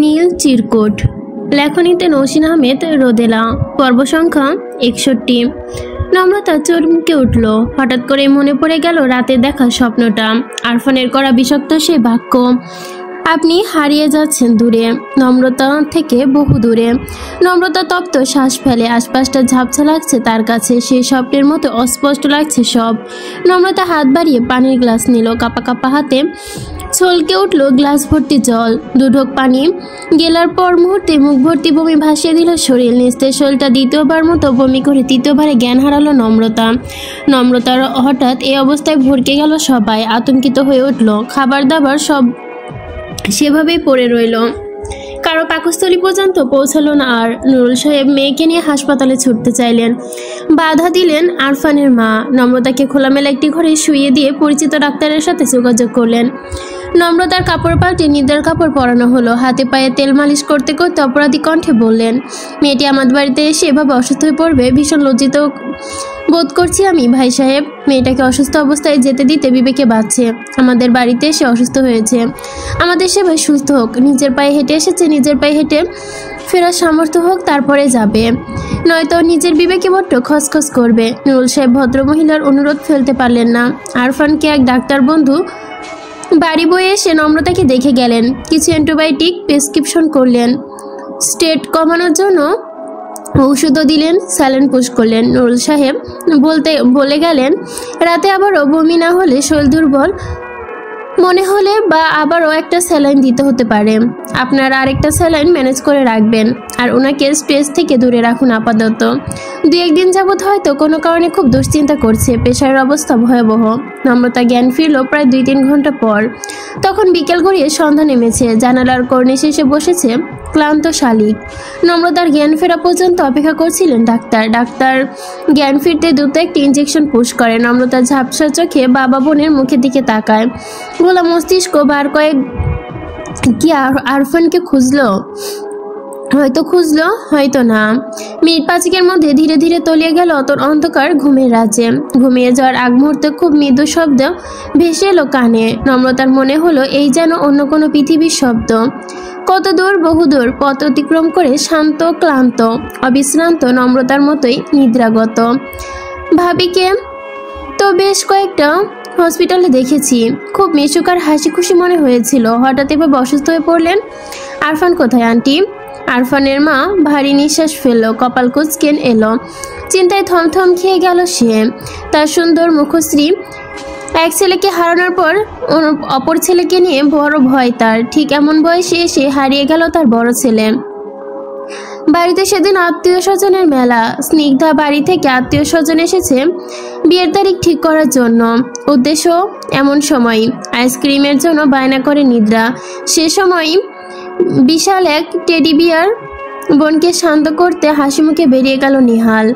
নীল চিরকুট। লেখনীতে নৌসিন আহমেদ, রোদেলা। পর্ব সংখ্যা 61। নম্রতা চমকে উঠল। হঠাৎ করে মনে পড়ে গেল রাতে দেখা স্বপ্নটা, আরফানের করা বিষাক্ত সেই বাক্য, আপনি হারিয়ে যাচ্ছেন দূরে, নম্রতা থেকে বহু দূরে। নম্রতা তপ্ত শ্বাস ফেলে। আশপাশটা ঝাপসা লাগছে তার কাছে, সেই স্বপ্নের মতো অস্পষ্ট লাগছে সব। নম্রতা হাত বাড়িয়ে পানির গ্লাস নিল। কাপা কাপা হাতে ছলকে উঠল গ্লাস ভর্তি জল। দুঢোক পানি গেলার পর মুহূর্তে মুখ ভর্তি বমি ভাসিয়ে দিল শরীর। নিস্তেজ শরীরটা দ্বিতীয়বার মতো বমি করে তৃতীয়বারে জ্ঞান হারালো নম্রতা। নম্রতার হঠাৎ এই অবস্থায় ভরকে গেল সবাই, আতঙ্কিত হয়ে উঠল। খাবার দাবার সব সেভাবেই পড়ে রইল, কারো পাকস্থলী পর্যন্ত পৌঁছালো না। আর নুরুল সাহেব মেয়েকে নিয়ে হাসপাতালে ছুটতে চাইলেন, বাধা দিলেন আরফানের মা। নম্রতাকে খোলামেলা একটি ঘরে শুইয়ে দিয়ে পরিচিত ডাক্তারের সাথে যোগাযোগ করলেন। নম্রতার কাপড় পাল্টে নিদ্রার কাপড় পরানো হলো। হাতে পায়ে তেল মালিশ করতে করতে অপরাধী কণ্ঠে বললেন, মেয়েটি আমাদের বাড়িতে এসে এভাবে অসুস্থ হয়ে পড়বে, ভীষণ লজ্জিত বোধ করছি আমি ভাই সাহেব। মেয়েটাকে অসুস্থ অবস্থায় যেতে দিতে বিবেকে বাঁচছে। আমাদের বাড়িতে এসে অসুস্থ হয়েছে, আমাদের সেবায় সুস্থ হোক। নিজের পায়ে হেঁটে এসেছে, নিজের পায়ে হেঁটে ফেরার সামর্থ্য হোক, তারপরে যাবে, নয়তো নিজের বিবেকে বড্ড খসখস করবে। নুরুল সাহেব ভদ্রমহিলার অনুরোধ ফেলতে পারলেন না। আরফানকে এক ডাক্তার বন্ধু বাড়ি বয়ে এসে নম্রতাকে দেখে গেলেন, কিছু অ্যান্টিবায়োটিক প্রেসক্রিপশন করলেন, স্টেট কমানোর জন্য ঔষধও দিলেন, স্যালাইন পুশ করলেন। নুরুল সাহেব বলে গেলেন, রাতে আবারও বমি না হলে, শরীর দুর্বল মনে হলে বা আবারও একটা স্যালাইন দিতে হতে পারে। আপনারা আরেকটা স্যালাইন ম্যানেজ করে রাখবেন, আর ওনাকে স্ট্রেস থেকে দূরে রাখুন আপাতত। 2-1 দিন যাবৎ হয়তো কোনো কারণে খুব দুশ্চিন্তা করছে, প্রেশারের অবস্থা ভয়াবহ। নম্রতা জ্ঞান ফিরল প্রায় 2-3 ঘন্টা পর। তখন বিকেল গড়িয়ে সন্ধ্যা নেমেছে। জানালার কর্নিশে এসে বসেছে ক্লান্ত শালিক। নম্রতার জ্ঞান ফেরা পর্যন্ত অপেক্ষা করছিলেন ডাক্তার। ডাক্তার জ্ঞান ফিরতে দ্রুত একটি ইঞ্জেকশন পুশ করে। নম্রতা ঝাপসা চোখে বাবা বোনের মুখের দিকে তাকায়। গোলা মস্তিষ্ক বার কয়েক কি আরফানকে খুঁজলো, হয়তো খুঁজলো, হয়তো না। মিনিট 5-এর মধ্যে ধীরে ধীরে তলিয়ে গেল অন্ধকার ঘুমের রাজ্যে। ঘুমিয়ে যাওয়ার আগ মুহূর্তে খুব মৃদু শব্দ ভেসে এলো কানে। নম্রতার মনে হলো এই যেন অন্য কোনো পৃথিবীর শব্দ। কত দূর, বহুদূর পথ অতিক্রম করে শান্ত, ক্লান্ত, অবিশ্রান্ত নম্রতার মতোই নিদ্রাগত। ভাবিকে তো বেশ কয়েকটা হসপিটালে দেখেছি, খুব মিশুক আর হাসি খুশি মনে হয়েছিল। হঠাৎ এভাবে অসুস্থ হয়ে পড়লেন। আরফান কোথায় আন্টি? আরফানের মা ভারী নিঃশ্বাস ফেলল, কপাল কুঁচকেন এলো। চিন্তায় থমথম খেয়ে গেল সে। তার সুন্দর মুখশ্রী, এক ছেলেকে হারানোর পর অপর ছেলেকে নিয়ে বড় ভয় তার। ঠিক এমন বয়সে এসে হারিয়ে গেল তার বড় ছেলে। বাড়িতে সেদিন আত্মীয় স্বজনের মেলা। স্নিগ্ধা বাড়ি থেকে আত্মীয় স্বজন এসেছে বিয়ের তারিখ ঠিক করার জন্য। উদ্দেশ্য এমন সময় আইসক্রিমের জন্য বায়না করে নিদ্রা। সে সময় বিশাল এক টেডি বিয়ার বোনকে শান্ত করতে হাসি মুখে বেরিয়ে গেল নিহাল।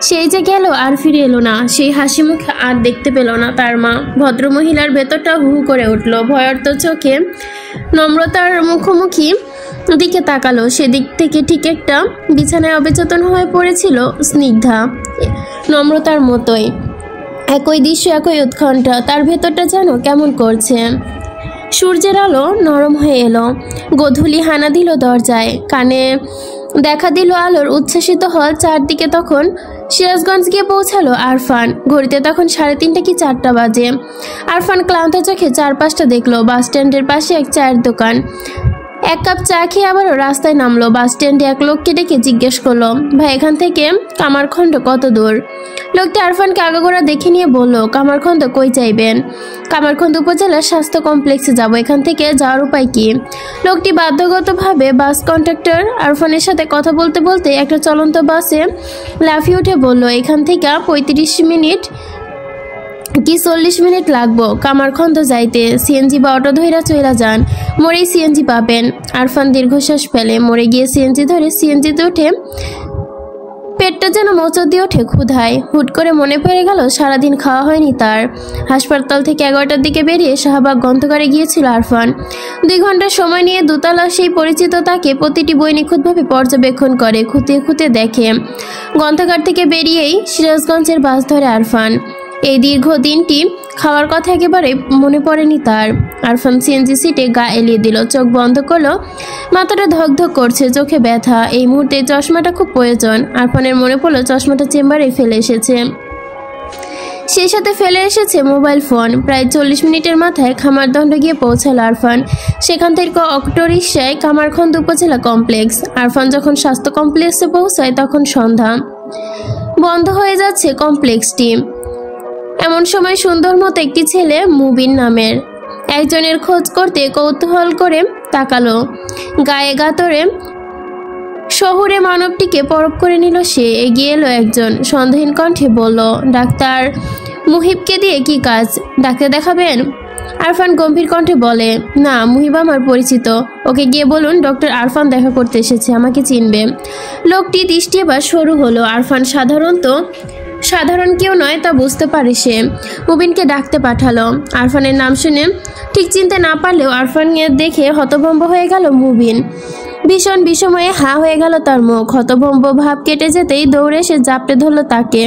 সেই যে গেল আর ফিরে এলো না। সেই হাসি মুখে আর দেখতে পেল না তার মা। ভদ্রমহিলার ভেতরটা হু করে উঠল। ভয়ার্ত চোখে নম্রতার মুখোমুখি দিকে তাকালো। সেদিক থেকে ঠিক একটা বিছানায় অবচেতন হয়ে পড়েছিল স্নিগ্ধা, নম্রতার মতোই। একই দৃশ্য, একই উৎকণ্ঠা। তার ভেতরটা যেন কেমন করছে। সূর্যের আলো নরম হয়ে এলো। গোধূলি হানা দিল দরজায়। কানে দেখা দিল আলোর উচ্ছ্বাসিত হল। চারদিকে তখন সিরাজগঞ্জ গিয়ে পৌঁছালো আরফান। ঘড়িতে তখন 3:30 কি 4টা বাজে। আরফান ক্লান্ত চোখে চারপাশটা দেখলো। বাস স্ট্যান্ডের পাশে এক চায়ের দোকান। 1 কাপ চা খেয়ে আবারও রাস্তায় নামলো। বাস স্ট্যান্ডে এক লোককে ডেকে জিজ্ঞেস করলো, ভাই এখান থেকে কামারখন্দ কত দূর? লোকটি আরফানকে আগাগোড়া দেখে নিয়ে বলল, কামারখন্দ কই চাইবেন? কামারখন্দ উপজেলার স্বাস্থ্য কমপ্লেক্সে যাব, এখান থেকে যাওয়ার উপায় কি? লোকটি বাধ্যগতভাবে বাস কন্ডাক্টর আরফানের সাথে কথা বলতে বলতে একটা চলন্ত বাসে লাফিয়ে উঠে বলল, এখান থেকে 35 মিনিট কি 40 মিনিট লাগবো কামারখন্দ যাইতে। সিএনজি বা অটো ধইরা চইলা যান, মোড়েই সিএনজি পাবেন। আরফান দীর্ঘশ্বাস ফেলে মোড়ে গিয়ে সিএনজি ধরে সিএনজিতে উঠে পেটটা যেন মোচড় দিয়ে ওঠে ক্ষুধায়। হুট করে মনে পড়ে গেল সারাদিন খাওয়া হয়নি তার। হাসপাতাল থেকে 11টার দিকে বেরিয়ে শাহবাগ গ্রন্থাগারে গিয়েছিল আরফান। 2 ঘন্টা সময় নিয়ে দোতলা সেই পরিচিত তাকে প্রতিটি বই নিখুঁতভাবে পর্যবেক্ষণ করে, খুঁতে খুঁতে দেখে। গ্রন্থাগার থেকে বেরিয়েই সিরাজগঞ্জের বাস ধরে আরফান। এই দীর্ঘ দিনটি খাওয়ার কথা একেবারে মনে পড়েনি তার। আরফান সিএনজি সিটে গা এলিয়ে দিল, চোখ বন্ধ করলো। মাথাটা ধকধক করছে, চোখে ব্যথা। এই মুহূর্তে চশমাটা খুব প্রয়োজন। আরফানের মনে পড়লো চশমাটা চেম্বারে ফেলে এসেছে, সেই সাথে ফেলে এসেছে মোবাইল ফোন। প্রায় 40 মিনিটের মাথায় খামারদণ্ড গিয়ে পৌঁছালো আরফান। সেখান থেকে অটোরিকশায় কামারখন্দ উপজেলা কমপ্লেক্স। আরফান যখন স্বাস্থ্য কমপ্লেক্সে পৌঁছায় তখন সন্ধ্যা, বন্ধ হয়ে যাচ্ছে কমপ্লেক্সটি। এমন সময় সুন্দর মতো একটি ছেলে মুবিন নামের একজনের খোঁজ করতে কৌতূহল করে তাকালো। গায়ে গাতরে শহুরে মানবটিকে পরখ করে নিল সে। এগিয়ে এলো একজন, সন্দেহীন কণ্ঠে বলল, ডাক্তার মুহিবকে দিয়ে কি কাজ? ডাক্তার দেখাবেন? আরফান গম্ভীর কণ্ঠে বলে, না, মুহিব আমার পরিচিত, ওকে গিয়ে বলুন ডক্টর আরফান দেখা করতে এসেছে, আমাকে চিনবে। লোকটি দৃষ্টি এবার সরু হলো। আরফান সাধারণ কেউ নয় তা বুঝতে পারে সে। মুবিনকে ডাকতে পাঠালো। আরফানের নাম শুনে ঠিক চিনতে না পারলেও আরফানকে দেখে হতভম্ব হয়ে গেল মুবিন। ভীষণ বিষময়ে হা হয়ে গেল তার মুখ। হতভম্ব ভাব কেটে যেতেই দৌড়ে এসে জাপটে ধরল তাকে।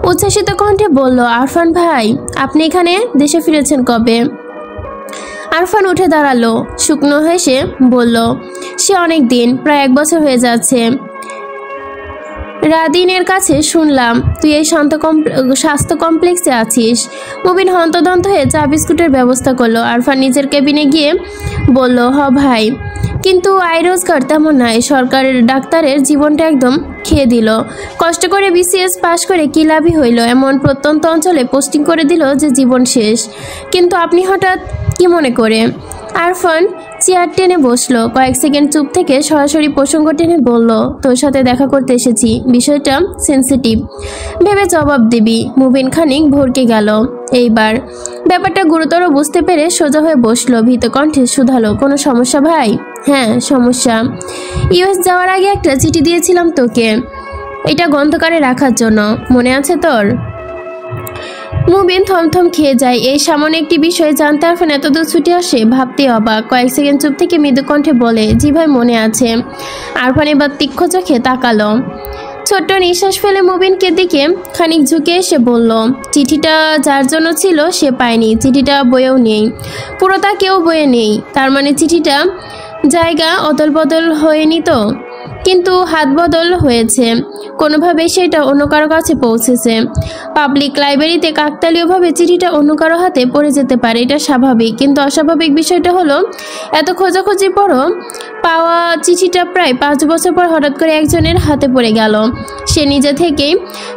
উচ্ছ্বাসিত কণ্ঠে বলল, আরফান ভাই, আপনি এখানে? দেশে ফিরেছেন কবে? আরফান উঠে দাঁড়ালো, শুকনো হেসে বলল, সে অনেক দিন, প্রায় 1 বছর হয়ে যাচ্ছে। রাদিনের কাছে শুনলাম তুই এই স্বাস্থ্য কমপ্লেক্সে আছিস। মুবিন হন্তদন্ত হয়ে চা বিস্কুটের ব্যবস্থা করলো। আরফান নিজের কেবিনে গিয়ে বলল, হ ভাই, কিন্তু আয় রোজগার তেমন নাই। সরকারের ডাক্তারের জীবনটা একদম খেয়ে দিল। কষ্ট করে বিসিএস পাশ করে কি লাভই হইল? এমন প্রত্যন্ত অঞ্চলে পোস্টিং করে দিল যে জীবন শেষ। কিন্তু আপনি হঠাৎ কি মনে করে? আরফান চেয়ার টেনে বসলো। কয়েক সেকেন্ড চুপ থেকে সরাসরি প্রসঙ্গ টেনে বলল, তোর সাথে দেখা করতে এসেছি, বিষয়টা সেন্সিটিভ, ভেবে জবাব দিবি। মুবিন খানিক ভরকে গেল। এইবার ব্যাপারটা গুরুতর বুঝতে পেরে সোজা হয়ে বসলো। ভীত কণ্ঠে শুধালো, কোনো সমস্যা ভাই? হ্যাঁ, সমস্যা। ইউএস যাওয়ার আগে একটা চিঠি দিয়েছিলাম তোকে, এটা গ্রন্থকারে রাখার জন্য, মনে আছে তোর? মুবিন থমথম খেয়ে যায়। এই সামান্য একটি বিষয় জানতে আরফান এতদূর ছুটে আসে, ভাবতে অবাক। কয়েক সেকেন্ড চুপ থেকে মৃদু কণ্ঠে বলে, জি ভাই, মনে আছে। আরফান এবার তীক্ষ্ণ চোখে তাকালো। ছোট্ট নিঃশ্বাস ফেলে মুবিনকে দিকে খানিক ঝুঁকে এসে বলল, চিঠিটা যার জন্য ছিল সে পায়নি, চিঠিটা বইয়েও নেই, পুরোটা কেউ বইয়ে নেই। তার মানে চিঠিটা জায়গা অদল বদল হয়নি তো? কিন্তু হাত বদল হয়েছে, কোনোভাবে সেটা অন্য কারো কাছে পৌঁছেছে। পাবলিক লাইব্রেরিতে কাকতালীয়ভাবে চিঠিটা অন্য কারো হাতে পড়ে যেতে পারে, এটা স্বাভাবিক। কিন্তু অস্বাভাবিক বিষয়টা হলো, এত খোঁজাখুঁজির পরও পাওয়া চিঠিটা প্রায় 5 বছর পর হঠাৎ করে একজনের হাতে পড়ে গেল। সে নিজে থেকেই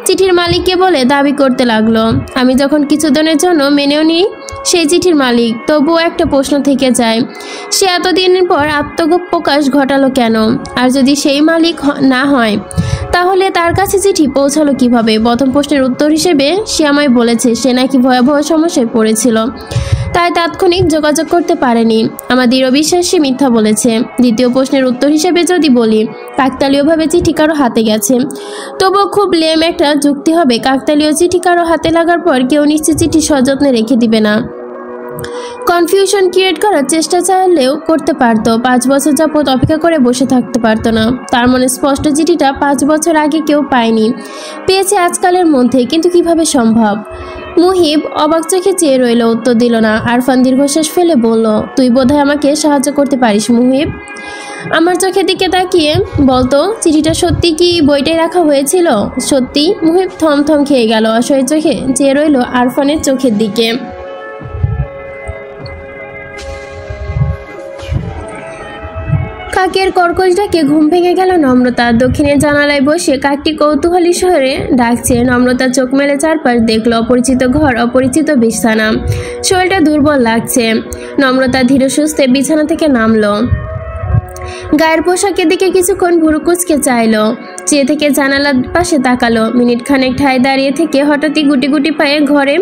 চিঠির মালিককে বলে দাবি করতে লাগলো। আমি যখন কিছুদিনের জন্য মেনেও নিই সেই চিঠির মালিক, তবুও একটা প্রশ্ন থেকে যায়, সে এতদিন পর আত্মপ্রকাশ ঘটালো কেন? আর যদি সেই মালিক না হয়, তাহলে তার কাছে চিঠি পৌঁছালো কিভাবে? প্রথম প্রশ্নের উত্তর হিসেবে সে আমায় বলেছে সে নাকি ভয়াবহ সমস্যায় পড়েছিল, তাই তাৎক্ষণিক যোগাযোগ করতে পারেনি। আমার দৃঢ় বিশ্বাস সে মিথ্যা বলেছে। দ্বিতীয় প্রশ্নের উত্তর হিসেবে যদি বলি কাকতালীয়ভাবে চিঠি কারো হাতে গেছে, তবুও খুব লেম একটা যুক্তি হবে, কাকতালীয় চিঠি কারো হাতে লাগার পর কেউ নিশ্চিত চিঠি সযত্নে রেখে দিবে না। কনফিউশন ক্রিয়েট করার চেষ্টা চাইলেও করতে পারতো। 5 বছর যাবত অপেক্ষা করে বসে থাকতে পারতো না। তার মনে স্পষ্ট চিঠিটা 5 বছর আগে কেউ পায়নি, পেয়েছে আজকালের মধ্যে। কিন্তু কিভাবে সম্ভব? মুহিব অবাক চোখে চেয়ে রইল, উত্তর দিল না। আরফান দীর্ঘশ্বাস ফেলে বলল, তুই বোধহয় আমাকে সাহায্য করতে পারিস মুহিব। আমার চোখের দিকে তাকিয়ে বলতো, চিঠিটা সত্যি কি বইটাই রাখা হয়েছিল? সত্যি। মুহিব থমথম খেয়ে গেল, অসহায় চোখে চেয়ে রইল আরফানের চোখের দিকে। কাকের কর্কশ ডাকে ঘুম ভেঙে গেল নম্রতা। দক্ষিণের জানালায় বসে কাকটি কৌতূহলী স্বরে ডাকছে। নম্রতা চোখ মেলে চারপাশ দেখল, অপরিচিত ঘর, অপরিচিত বিছানা। শরীরটা দুর্বল লাগছে। নম্রতা ধীরে সুস্থে বিছানা থেকে নামলো। গায়ের পোশাকের দিকে কিছুক্ষণ ভুরু কুচকে চাইলো, চেয়ে থেকে জানালার পাশে তাকালো। মিনিট খানেক ঠায় দাঁড়িয়ে থেকে হঠাৎই গুটি গুটি পায়ে ঘরে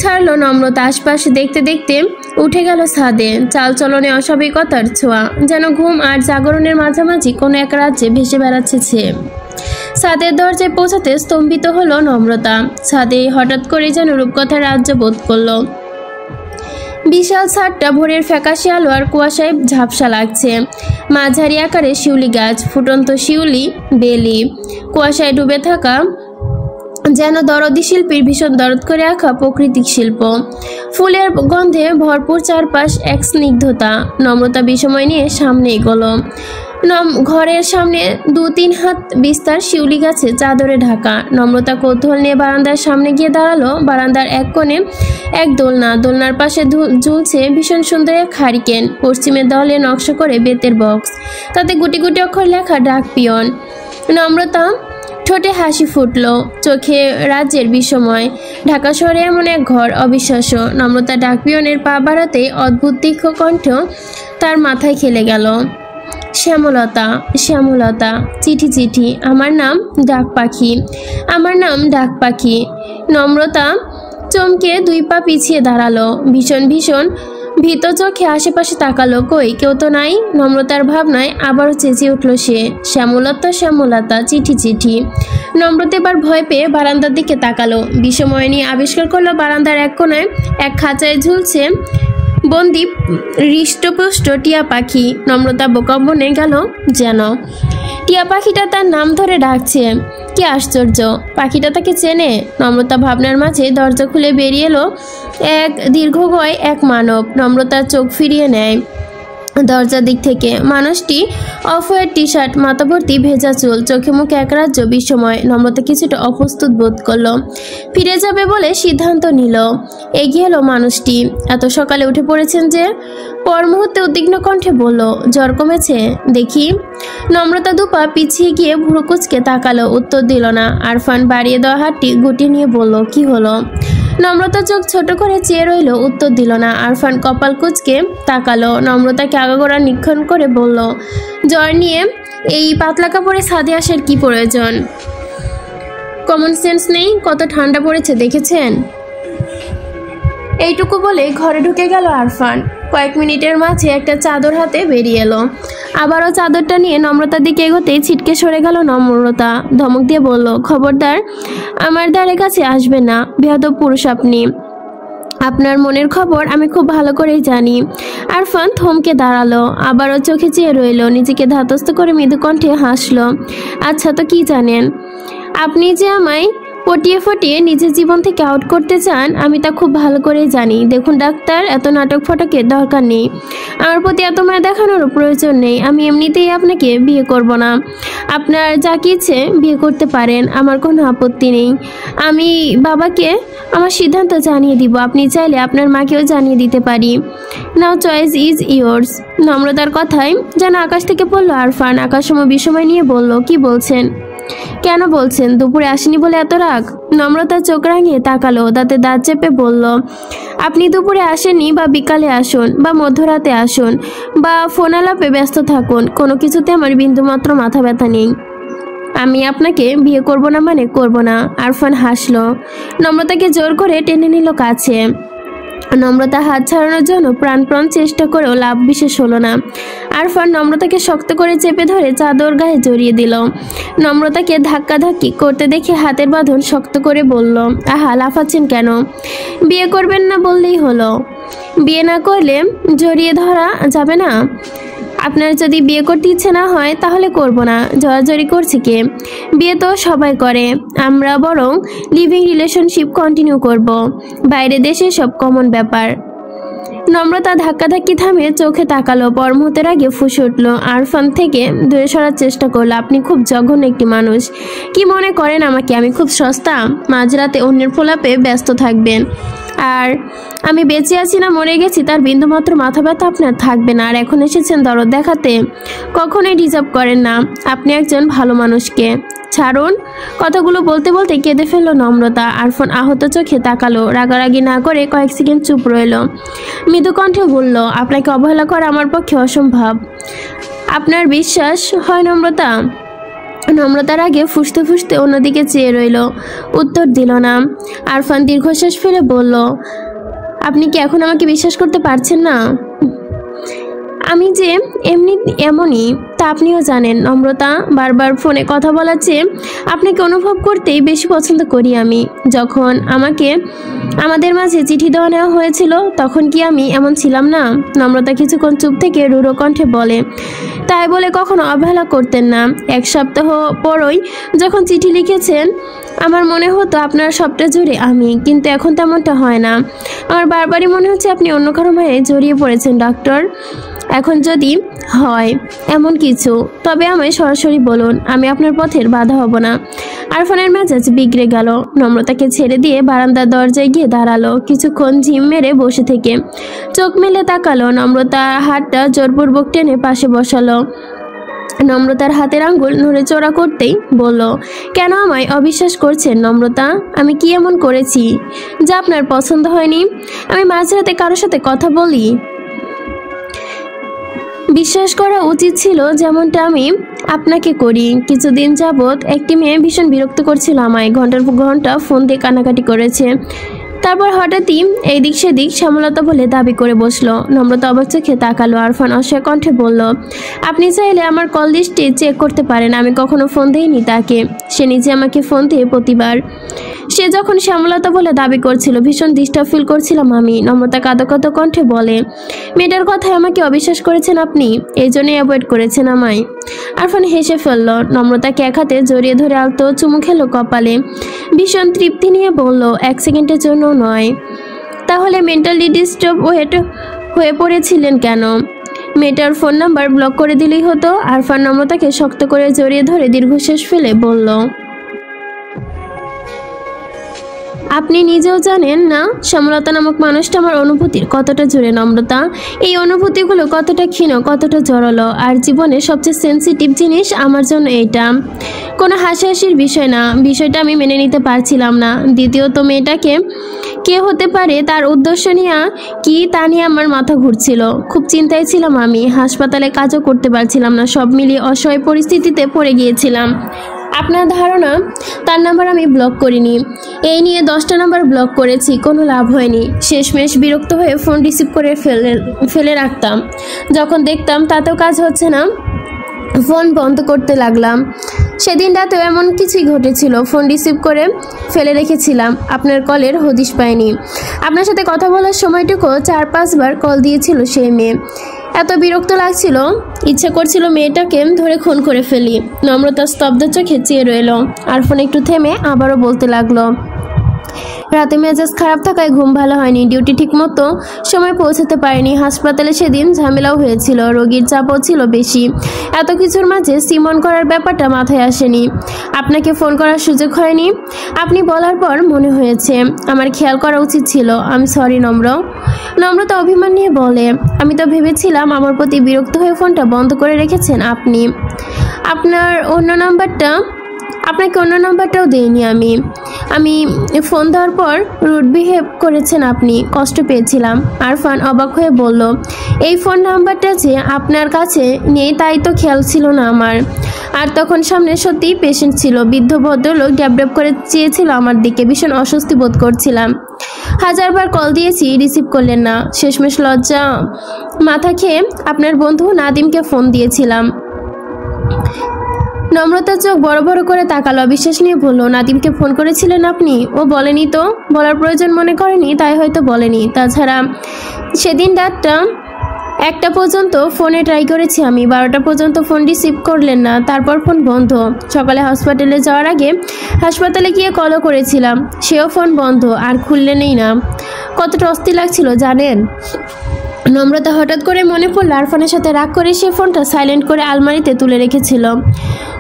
ছাড়লো নম্রতা। আশপাশে দেখতে দেখতে উঠে গেল ছাদে। চালচলনে অস্বাভাবিকতার ছোঁয়া, যেন ঘুম আর জাগরণের মাঝামাঝি কোনো এক রাজ্যে ভেসে বেড়াচ্ছে সে। ছাদের দরজায় পৌঁছাতে স্তম্ভিত হলো নম্রতা। ছাদে হঠাৎ করে যেন রূপকথার রাজ্য বোধ করলো। বিশাল ছাদটা ভোরের ফ্যাকাশে আলো আর কুয়াশায় ঝাপসা লাগছে। মাঝারি আকারে শিউলি গাছ, ফুটন্ত শিউলি বেলি, কুয়াশায় ডুবে থাকা যেন দরদি শিল্পীর ভীষণ দরদ করে আঁকা প্রাকৃতিক শিল্প। ফুলের গন্ধে ভরপুর চারপাশ এক স্নিগ্ধতা। নম্রতা বিষময় নিয়ে সামনে এগোলো। ঘরের সামনে 2-3 হাত বিস্তার শিউলি গাছে চাদরে ঢাকা। নম্রতা কৌতূহল নিয়ে বারান্দার সামনে গিয়ে দাঁড়ালো। বারান্দার এক কোণে এক দোলনা, দোলনার পাশে ঝুলছে ভীষণ সুন্দর এক হারিকেন। পশ্চিমের দেওয়ালে নকশা করে বেতের বক্স, তাতে গুটি গুটি অক্ষর লেখা ডাক পিয়ন। নম্রতা ঠোঁটে হাসি ফুটল, চোখে রাজ্যের বিস্ময়। ঢাকা শহরে এমন এক ঘর, অবিশ্বাস্য। নম্রতা ডাক পিয়নের পা বাড়াতে অদ্ভুত তীক্ষ্ণ কণ্ঠ তার মাথায় খেলে গেল। শ্যামলতা, শ্যামলতা, চিঠি চিঠি, আমার নাম ডাক পাখি, আমার নাম ডাক পাখি। নম্রতা চমকে 2 পা পিছিয়ে দাঁড়ালো। ভীষণ ভীষণ ভীত চোখে আশেপাশে তাকালো, কই কেউ তো নাই। নম্রতার ভাবনায় আবারও চেঁচিয়ে উঠল সে, শ্যামলতা, শ্যামলতা, চিঠি চিঠি। নম্রতা এবার ভয় পেয়ে বারান্দার দিকে তাকালো। বিস্ময় নিয়ে আবিষ্কার করলো বারান্দার এক কোণায় এক খাঁচায় ঝুলছে বন্দি হৃষ্টপুষ্ট টিয়া পাখি। নম্রতা বোকা বনে গেল যেন। টিয়া পাখিটা তার নাম ধরে ডাকছে। কি আশ্চর্য, পাখিটা তাকে চেনে। নম্রতা ভাবনার মাঝে দরজা খুলে বেরিয়ে এলো এক দীর্ঘকায় এক মানব। নম্রতার চোখ ফিরিয়ে নেয় দরজার দিক থেকে। মানুষটি অফ হোয়াইট টি শার্ট, মাথা ভর্তি ভেজা চুল, চোখে মুখে একরাজ্য বিস্ময়। নম্রতা কিছুটা অপ্রস্তুত বোধ করলো। ফিরে যাবে বলে সিদ্ধান্ত নিল। এগিয়ে এলো মানুষটি। এত সকালে উঠে পড়েছেন যে? পর মুহূর্তে উদ্বিগ্ন কণ্ঠে বলল, জ্বর কমেছে দেখি। নম্রতা 2 পা পিছিয়ে গিয়ে ভুরু কুচকে তাকালো, উত্তর দিল না। আরফান বাড়িয়ে দেওয়া হাতটি গুটিয়ে নিয়ে বলল, কি হলো? নম্রতা চোখ ছোট করে চেয়ে রইল, উত্তর দিল না। আরফান কপাল কুচকে তাকালো। নম্রতাকে আগাগোড়া নিরীক্ষণ করে বলল, জ্বর নিয়ে এই পাতলা কাপড়ে ছাদে আসার কি প্রয়োজন? কমন সেন্স নেই? কত ঠান্ডা পড়েছে দেখেছেন? এইটুকু বলে ঘরে ঢুকে গেল আরফান। কয়েক মিনিটের মাঝে একটা চাদর হাতে বেরিয়ে এলো। আবারও চাদরটা নিয়ে নম্রতার দিকে এগোতেই ছিটকে সরে গেল নম্রতা। ধমক দিয়ে বলল, খবরদার আমার দ্বারে কাছে আসবে না, বেয়াদব পুরুষ আপনি। আপনার মনের খবর আমি খুব ভালো করেই জানি। আরফান থমকে দাঁড়ালো, আবারও চোখে চেয়ে রইল। নিজেকে ধাতস্থ করে মৃদু কণ্ঠে হাসলো। আচ্ছা তো কি জানেন? আপনি যে আমায় পটিয়ে ফটিয়ে নিজের জীবন থেকে আউট করতে চান, আমি তা খুব ভালো করেই জানি। দেখুন ডাক্তার, এত নাটক ফটকের দরকার নেই। আমার প্রতি এত মায়া দেখানোরও প্রয়োজন নেই। আমি এমনিতেই আপনাকে বিয়ে করব না। আপনার যা কি ইচ্ছে বিয়ে করতে পারেন, আমার কোনো আপত্তি নেই। আমি বাবাকে আমার সিদ্ধান্ত জানিয়ে দিব। আপনি চাইলে আপনার মাকেও জানিয়ে দিতে পারি। নাও চয়েস ইজ ইয়োর্স। নম্রতার কথায় যেন আকাশ থেকে পড়লো আরফান। আকাশম বিস্ময় নিয়ে বলল, কি বলছেন? কেন বলছেন? দুপুরে আসেনি বলে এত রাগ? নম্রতা চোখ রাঙিয়ে তাকালো, দাঁতে দাঁত চেপে বলল, আপনি দুপুরে আসেননি বা বিকালে আসুন বা মধ্যরাতে আসুন বা ফোন আলাপে ব্যস্ত থাকুন, কোনো কিছুতে আমার বিন্দুমাত্র মাথা ব্যথা নেই। আমি আপনাকে বিয়ে করব না মানে করব না। আরফান হাসলো। নম্রতাকে জোর করে টেনে নিল কাছে। নম্রতা হাত ছাড়ানোর জন্য প্রাণপণ চেষ্টা করেও লাভ বিশেষ হলো না। আরফান নম্রতাকে শক্ত করে চেপে ধরে চাদর গায়ে জড়িয়ে দিল। নম্রতাকে ধাক্কাধাক্কি করতে দেখে হাতের বাঁধন শক্ত করে বলল, আহা লাফাচ্ছেন কেন? বিয়ে করবেন না বললেই হলো। বিয়ে না করলে জড়িয়ে ধরা যাবে না? আপনার যদি বিয়ে করতে ইচ্ছে না হয় তাহলে করব না। জড়াজড়ি করছে কে? বিয়ে তো সবাই করে। আমরা বরং লিভিং রিলেশনশিপ কন্টিনিউ করব। বাইরে দেশে সব কমন ব্যাপার। নম্রতা ধাক্কাধাক্কি থামে চোখে তাকালো। পর মুহূর্তের আগে ফুঁসে উঠল। আরফান থেকে দূরে সরার চেষ্টা করলো। আপনি খুব জঘন্য একটি মানুষ। কি মনে করেন আমাকে আমি খুব সস্তা? মাঝরাতে অন্যের ফোলাপে ব্যস্ত থাকবেন। আর আমি বেঁচে আছি না মরে গেছি তার বিন্দুমাত্র মাথা ব্যথা আপনার থাকবে না। আর এখন এসেছেন দরদ দেখাতে? কখনোই ডিজার্ভ করেন না আপনি একজন ভালো মানুষকে। ছাড়ুন। কথাগুলো বলতে বলতে কেঁদে ফেলল নম্রতা। আরফান আহত চোখে তাকালো। রাগারাগি না করে কয়েক সেকেন্ড চুপ রইল। মৃদু কণ্ঠে বলল, আপনাকে অবহেলা করা আমার পক্ষে অসম্ভব। আপনার বিশ্বাস হয় নম্রতা? নম্রতার আগে ফুসতে ফুসতে অন্যদিকে চেয়ে রইল। উত্তর দিল না। আরফান দীর্ঘশ্বাস ফেলে বলল, আপনি কি এখন আমাকে বিশ্বাস করতে পারছেন না? আমি যে এমনই তা আপনিও জানেন নম্রতা। বারবার ফোনে কথা বলার চেয়ে আপনাকে অনুভব করতেই বেশি পছন্দ করি আমি। যখন আমাদের মাঝে চিঠি দেওয়া নেওয়া হয়েছিল তখন কি আমি এমন ছিলাম না? নম্রতা কিছুক্ষণ চুপ থেকে রূঢ় কণ্ঠে বলে, তাই বলে কখনো অবহেলা করতেন না। 1 সপ্তাহ পরই যখন চিঠি লিখেছেন আমার মনে হতো আপনার সবটা জুড়ে আমি, কিন্তু এখন তেমনটা হয় না। আমার বারবারই মনে হচ্ছে আপনি অন্য কারো মায়ে জড়িয়ে পড়েছেন ডক্টর। এখন যদি হয় এমন কিছু, তবে আমায় সরাসরি বলুন, আমি আপনার পথের বাধা হব না। আরফানের মেজাজ বিগড়ে গেল। নম্রতাকে ছেড়ে দিয়ে বারান্দার দরজায় গিয়ে দাঁড়ালো। কিছুক্ষণ ঝিম মেরে বসে থেকে চোখ মেলে তাকালো। নম্রতা হাতটা জোরপূর্বক টেনে পাশে বসালো। নম্রতার হাতের আঙ্গুল নড়েচড়া করতেই বলল, কেন আমায় অবিশ্বাস করছেন নম্রতা? আমি কি এমন করেছি যা আপনার পছন্দ হয়নি? আমি মাঝরাতে কারোর সাথে কথা বলি? বিশ্বাস করা উচিত ছিল যেমনটা আমি আপনাকে করি। কিছুদিন যাবৎ একটি মেয়ে ভীষণ বিরক্ত করছিল আমায়, ঘন্টার পর ঘন্টা ফোন দিয়ে কানাকাটি করেছে। তারপর হঠাৎই এই দিক সেদিক শ্যামলতা বলে দাবি করে বসলো। নম্রতা অবাক চোখে তাকালো। আরফান অসহায় কণ্ঠে বলল, আপনি চাইলে আমার কল লিস্টে চেক করতে পারেন, আমি কখনো ফোন দিইনি তাকে। সে নিজে আমাকে ফোন দিয়ে প্রতিবার। সে যখন শ্যামলতা বলে দাবি করছিল ভীষণ ডিস্টার্ব ফিল করছিলাম আমি। নম্রতা কাঁদো কাঁদো কণ্ঠে বলে, মেয়েটার কথায় আমাকে অবিশ্বাস করেছেন আপনি, এই জন্যই অ্যাভয়েড করেছেন আমায়। আরফান হেসে ফেলল। নম্রতাকে এক হাতে জড়িয়ে ধরে আলতো চুমু খেলো কপালে। ভীষণ তৃপ্তি নিয়ে বলল, 1 সেকেন্ডের জন্য নয়। তাহলে মেন্টালি ডিস্টার্ব হয়ে পড়েছিলেন কেন? মেয়েটার ফোন নাম্বার ব্লক করে দিলেই হতো। আরফান নম্রতাকে শক্ত করে জড়িয়ে ধরে দীর্ঘশ্বাস ফেলে বলল, আপনি নিজেও জানেন না শ্যামলতা নামক মানুষটা আমার অনুভূতির কতটা জুড়ে নম্রতা। এই অনুভূতিগুলো কতটা ক্ষীণ, কতটা জড়ালো। আর জীবনের সবচেয়ে সেন্সিটিভ জিনিস আমার জন্য এইটা। কোনো হাসাহাসির বিষয় না, বিষয়টা আমি মেনে নিতে পারছিলাম না। দ্বিতীয়ত মেয়েটাকে কে হতে পারে, তার উদ্দেশ্য নিয়ে কি তা নিয়ে আমার মাথা ঘুরছিল। খুব চিন্তায় ছিলাম আমি। হাসপাতালে কাজও করতে পারছিলাম না। সব মিলিয়ে অসহায় পরিস্থিতিতে পড়ে গিয়েছিলাম। আপনার ধারণা তার নাম্বার আমি ব্লক করিনি? এই নিয়ে 10টা নাম্বার ব্লক করেছি, কোনো লাভ হয়নি। শেষমেশ বিরক্ত হয়ে ফোন রিসিভ করে ফেলে রাখতাম। যখন দেখতাম তাতেও কাজ হচ্ছে না, ফোন বন্ধ করতে লাগলাম। সেদিন রাতেও এমন কিছুই ঘটেছিল। ফোন রিসিভ করে ফেলে রেখেছিলাম, আপনার কলের হদিশ পাইনি। আপনার সাথে কথা বলার সময়টুকু 4-5 বার কল দিয়েছিল সেই মেয়ে। এত বিরক্ত লাগছিল, ইচ্ছে করছিল মেয়েটাকে ধরে খুন করে ফেলি। নম্রতা স্তব্ধ চোখে চেয়ে রইল। আর ফোন একটু থেমে আবারও বলতে লাগলো, রাতে মেজাজ খারাপ থাকায় ঘুম ভালো হয়নি, ডিউটি ঠিক মতো সময় পৌঁছাতে পারিনি। হাসপাতালে সেদিন ঝামেলাও হয়েছিল, রোগীর চাপও ছিল বেশি। এত কিছুর মাঝে সিমন করার ব্যাপারটা মাথায় আসেনি। আপনাকে ফোন করার সুযোগ হয়নি। আপনি বলার পর মনে হয়েছে আমার খেয়াল করা উচিত ছিল। আমি সরি নম্রতা অভিমান নিয়ে বলে, আমি তো ভেবেছিলাম আমার প্রতি বিরক্ত হয়ে ফোনটা বন্ধ করে রেখেছেন আপনি। আপনাকে অন্য নাম্বারটাও দিইনি আমি ফোন দেওয়ার পর রুড বিহেভ করেছেন আপনি, কষ্ট পেয়েছিলাম। আরফান অবাক হয়ে বলল, এই ফোন নাম্বারটা যে আপনার কাছে নেই তাই তো খেয়াল ছিল না আমার। আর তখন সামনে সত্যিই পেশেন্ট ছিল। বৃদ্ধ ভদ্রলোক ড্যাব করে চেয়েছিল আমার দিকে। ভীষণ অস্বস্তি বোধ করছিলাম। 1000বার কল দিয়েছি, রিসিভ করলেন না। শেষমেশ লজ্জা মাথা খেয়ে আপনার বন্ধু নাদিমকে ফোন দিয়েছিলাম। নম্রতা চোখ বড় বড় করে তাকালো, বিশ্বাস নিয়ে বলল, নাদিমকে ফোন করেছিলেন আপনি? ও বলেনি তো, বলার প্রয়োজন মনে করেনি তাই হয়তো বলেনি। তাছাড়া সেদিন রাতটা 1টা পর্যন্ত ফোনে ট্রাই করেছি আমি, 12টা পর্যন্ত ফোন রিসিভ করলেন না, তারপর ফোন বন্ধ। সকালে হসপিটালে যাওয়ার আগে হাসপাতালে গিয়ে কলও করেছিলাম, সেও ফোন বন্ধ, আর খুললেনই না। কতটা অস্থির লাগছিল জানেন? নম্রতা হঠাৎ করে মনে পড়ল আরফানের সাথে রাগ করে সে ফোনটা সাইলেন্ট করে আলমারিতে তুলে রেখেছিল।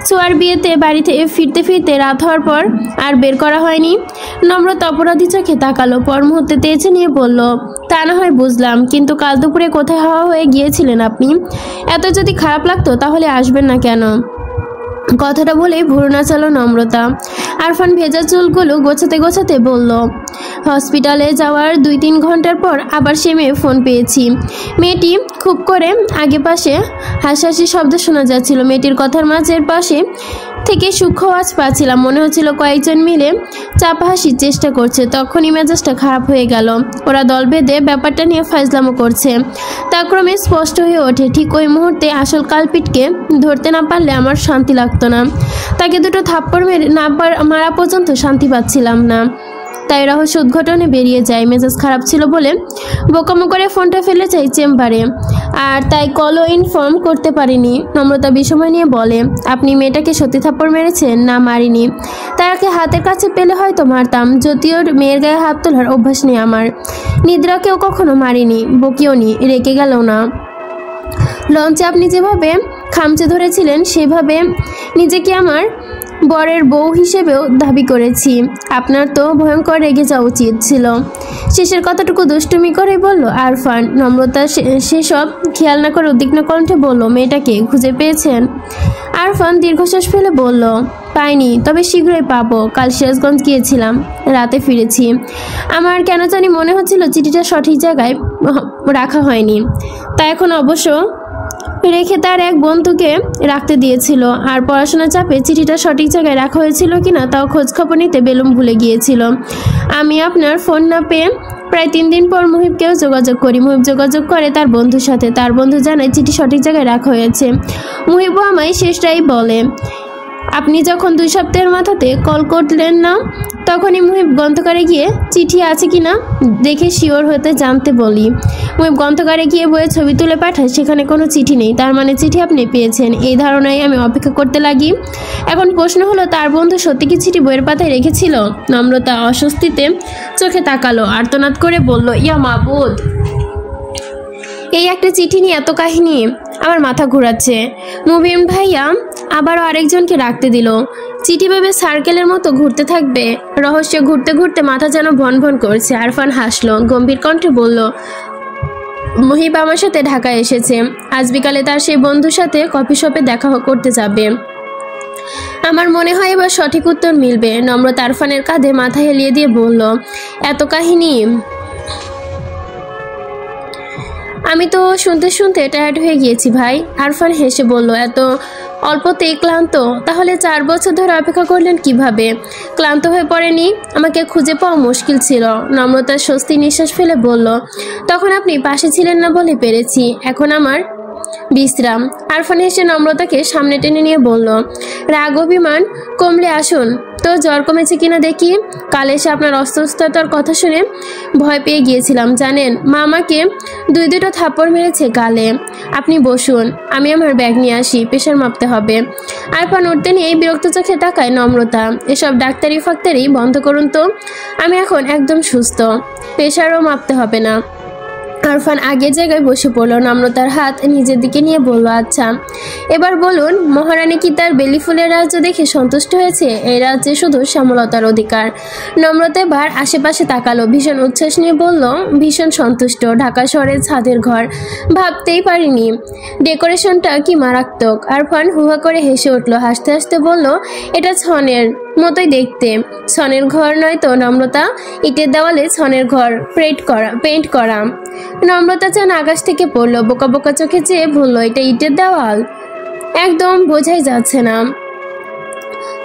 সোয়ার বিয়েতে বাড়িতে ফিরতে ফিরতে রাত হওয়ার পর আর বের করা হয়নি। নম্রতা অপরাধী চোখে তাকালো, পর মুহূর্তে তেজে নিয়ে বলল, তা না হয় বুঝলাম, কিন্তু কাল দুপুরে কোথায় হাওয়া হয়ে গিয়েছিলেন আপনি? এত যদি খারাপ লাগতো তাহলে আসবেন না কেন? কথাটা বলেই ভুরু নাচালো নম্রতা। আরফান ভেজা চুলগুলো গোছাতে বলল, হসপিটালে যাওয়ার 2-3 ঘন্টার পর আবার সে মেয়ে ফোন পেয়েছি। মেয়েটি খুব করে আগে পাশে হাসাহাসি শব্দ শোনা যাচ্ছিল। মেয়েটির কথার মাঝের পাশে থেকে সূক্ষ্ম আওয়াজ পাচ্ছিলাম। মনে হচ্ছিল কয়েকজন মিলে চাপা হাসির চেষ্টা করছে। তখনই মেজাজটা খারাপ হয়ে গেল। ওরা দল বেঁধে ব্যাপারটা নিয়ে ফাজলামো করছে। তা ক্রমে স্পষ্ট হয়ে ওঠে, ঠিক ওই মুহূর্তে আসল কালপিটকে ধরতে না পারলে আমার শান্তি লাগতো না। তাকে দুটো থাপ্পড় মারা পর্যন্ত শান্তি পাচ্ছিলাম না। তাই রহস্য উদ্ঘাটনে বেরিয়ে যায়। মেজাজ খারাপ ছিল বলে বোকামো করে ফোনটা ফেলে যায় চেম্বারে, আর তাই কলও ইনফর্ম করতে পারিনি। নম্রতা বিষময় নিয়ে বলে, আপনি মেয়েটাকে সত্যি থাপ্পড় মেরেছেন? না, মারিনি। তাকে হাতের কাছে পেলে হয়তো মারতাম, যদিও মেয়ের গায়ে হাত তোলার অভ্যাস নেই আমার। নিদ্রাকেও কখনো মারিনি, বকিও নি, রেখে গেলেও না। লঞ্চে আপনি যেভাবে খামচে ধরেছিলেন সেভাবে নিজেকে আমার বরের বউ হিসেবেও দাবি করেছি। আপনার তো ভয়ঙ্কর রেগে যাওয়া উচিত ছিল। শেষের কথাটুকু দুষ্টুমি করে বলল আরফান। নম্রতা সেসব খেয়াল না করে উদ্বিগ্ন কণ্ঠে বলল, মেয়েটাকে খুঁজে পেয়েছেন? আরফান দীর্ঘশ্বাস ফেলে বলল, পাইনি, তবে শীঘ্রই পাবো। কাল সিরাজগঞ্জ গিয়েছিলাম, রাতে ফিরেছি। আমার কেন জানি মনে হচ্ছিল চিঠিটা সঠিক জায়গায় রাখা হয়নি। তা এখন অবশ্য রেখে তার এক বন্ধুকে রাখতে দিয়েছিল, আর পড়াশোনার চাপে চিঠিটা সঠিক জায়গায় রাখা হয়েছিল কিনা তাও খোঁজ খবর নিতে বেলুম ভুলে গিয়েছিল। আমি আপনার ফোন না পেয়ে প্রায় 3 দিন পর মুহিবকেও যোগাযোগ করি। মুহিব যোগাযোগ করে তার বন্ধুর সাথে। তার বন্ধু জানায় চিঠি সঠিক জায়গায় রাখা হয়েছে। মুহিবও আমায় শেষটাই বলে। আপনি যখন 2 সপ্তাহের মাথাতে কল করলেন না, তখনই মুহিব গ্রন্থকারে গিয়ে চিঠি আছে কিনা দেখে শিওর হতে জানতে বলি। মুহিব গ্রন্থকারে গিয়ে বইয়ে ছবি তুলে পাঠায়, সেখানে কোনো চিঠি নেই। তার মানে চিঠি আপনি পেয়েছেন। এই ধারণায় আমি অপেক্ষা করতে লাগি। এখন প্রশ্ন হলো, তার বন্ধু সত্যি কি চিঠি বইয়ের পাতায় রেখেছিল? নম্রতা অস্বস্তিতে চোখে তাকালো, আর্তনাদ করে বলল, ইয়া মাবুদ, এই একটা চিঠি নিয়ে এত কাহিনী, আমার মাথা ঘোরাচ্ছে। মুবিন ভাইয়া আবারও আরেকজনকে রাখতে দিল। চিঠি ভেবে সার্কেলের মতো ঘুরতে থাকবে। রহস্য ঘুরতে ঘুরতে মাথা যেন ভন ভন করছে। আরফান হাসলো, গম্ভীর কণ্ঠে বলল, মুহিব আমার সাথে ঢাকায় এসেছে। আজ বিকালে তার সেই বন্ধুর সাথে কফি শপে দেখা করতে যাবে। আমার মনে হয় এবার সঠিক উত্তর মিলবে। নম্রতা আরফানের কাঁধে মাথা হেলিয়ে দিয়ে বলল, এত কাহিনী? আমি তো শুনতে শুনতে টায়ার্ড হয়ে গিয়েছি ভাই। আরফান হেসে বলল, এত অল্পতেই ক্লান্ত? তাহলে 4 বছর ধরে অপেক্ষা করলেন কিভাবে? ক্লান্ত হয়ে পড়েনি? আমাকে খুঁজে পাওয়া মুশকিল ছিল। নম্রতার স্বস্তি নিঃশ্বাস ফেলে বলল, তখন আপনি পাশে ছিলেন না বলে পেরেছি। এখন আমার বিশ্রাম। আরফান হেসে নম্রতাকে সামনে টেনে নিয়ে বলল, রাগ অভিমান কমলে আসুন তো, জ্বর কমেছে কিনা দেখি। কাল এসে আপনার অসুস্থতার কথা শুনে ভয় পেয়ে গিয়েছিলাম জানেন। মা আমাকে 2 থাপ্পড় মেরেছে গালে। আপনি বসুন, আমি আমার ব্যাগ নিয়ে আসি, প্রেশার মাপতে হবে। আরফান উঠতে নিয়ে বিরক্ত চোখে তাকায় নম্রতা। এসব ডাক্তারি ফাক্তারি বন্ধ করুন তো, আমি এখন একদম সুস্থ, প্রেশারও মাপতে হবে না। আরফান আগের জায়গায় বসে পড়ল। নম্রতার হাত নিজের দিকে নিয়ে বলল, আচ্ছা এবার বলুন, মহারানী কি তার বেলি ফুলের রাজ্য দেখে সন্তুষ্ট হয়েছে? এই রাজ্যে শুধু শ্যামলতার অধিকার। নম্রতা এবার আশেপাশে তাকালো, ভীষণ উচ্ছ্বাস নিয়ে বলল, ভীষণ সন্তুষ্ট। ঢাকা শহরের ছাদের ঘর, ভাবতেই পারিনি ডেকোরেশনটা কি মারাত্মক। আরফান হুহা করে হেসে উঠল, হাসতে হাসতে বলল, এটা ছনের মতোই দেখতে। ছনের ঘর নয় তো নম্রতা, ইটের দেওয়ালে ছনের ঘর পেন্ট করা। নম্রতা যেন আকাশ থেকে পড়লো, বোকা বোকা চোখে চেয়ে বলল, এটা ইটের দেওয়াল? একদম বোঝাই যাচ্ছে না।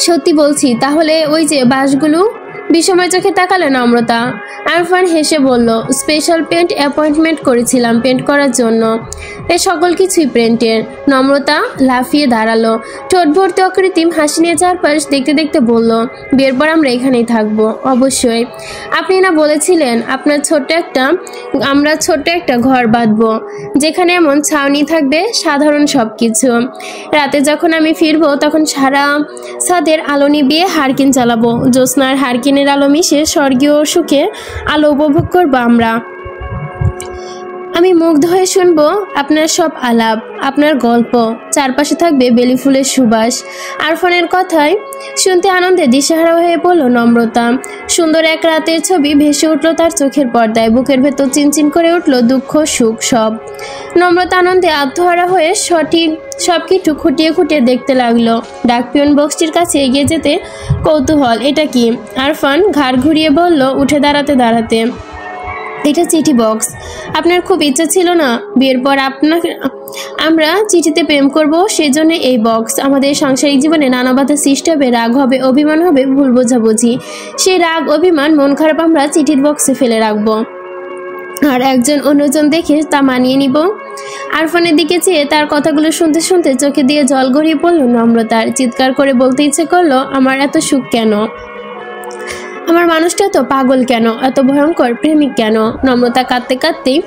সত্যি বলছি। তাহলে ওই যে বাঁশগুলো? বিষময় চোখে তাকালো নম্রতা। আরফান হেসে বলল, স্পেশাল পেন্ট অ্যাপয়েন্টমেন্ট করেছিলাম পেন্ট করার জন্য। এ সকল কিছুই পেন্টের। নম্রতা লাফিয়ে দাঁড়ালো, ঠোঁট ভর্তি অকৃত্রিম হাসি নিয়ে চারপাশ দেখতে দেখতে বলল, বিয়ের পর আমরা এখানেই থাকবো। অবশ্যই। আপনি না বলেছিলেন আমরা ছোট্ট একটা ঘর বাঁধবো, যেখানে এমন ছাউনি থাকবে, সাধারণ সব কিছু। রাতে যখন আমি ফিরবো তখন সারা ছাদের আলো নিভিয়ে হারকিন জ্বালাবো। জ্যোৎস্নার হারকিনের আলো মিশে স্বর্গীয় সুখে আলো উপভোগ করবো আমরা। আমি মুগ্ধ হয়ে শুনবো আপনার সব আলাপ, আপনার গল্প। চারপাশে থাকবে বেলি ফুলের সুবাস। আরফানের কথায় শুনতে আনন্দে দিশেহারা হয়ে পড়ল নম্রতা। সুন্দর এক রাতের ছবি ভেসে উঠল তার চোখের পর্দায়। বুকের ভেতর চিনচিন করে উঠল দুঃখ সুখ সব। নম্রতা আনন্দে আত্মহারা হয়ে সব কিছু খুঁটিয়ে খুঁটিয়ে দেখতে লাগলো। ডাকপিয়ন বক্সটির কাছে এগিয়ে যেতে কৌতূহল। এটা কি? আরফান ঘাড় ঘুরিয়ে বলল, উঠে দাঁড়াতে, এটা চিঠি বক্স। আপনার খুব ইচ্ছা ছিল না বিয়ের পর আমরা চিঠিতে প্রেম করব, সেজন্য এই বক্স। আমাদের সাংসারিক জীবনে নানা বাধা সৃষ্টি হবে, রাগ হবে, অভিমান হবে, ভুল বোঝাবুঝি। সেই রাগ অভিমান মন খারাপ আমরা চিঠির বক্সে ফেলে রাখবো, আর একজন অন্যজন দেখে তা মানিয়ে নিব। আরফানের দিকে চেয়ে তার কথাগুলো শুনতে শুনতে চোখে দিয়ে জল গড়িয়ে পড়ল নম্রতার। চিৎকার করে বলতে ইচ্ছে করলো, আমার এত সুখ কেন? আমার মানুষটা তো পাগল কেন, এত ভয়ঙ্কর প্রেমিক কেন? নম্রতা কাঁদতে কাঁদতেই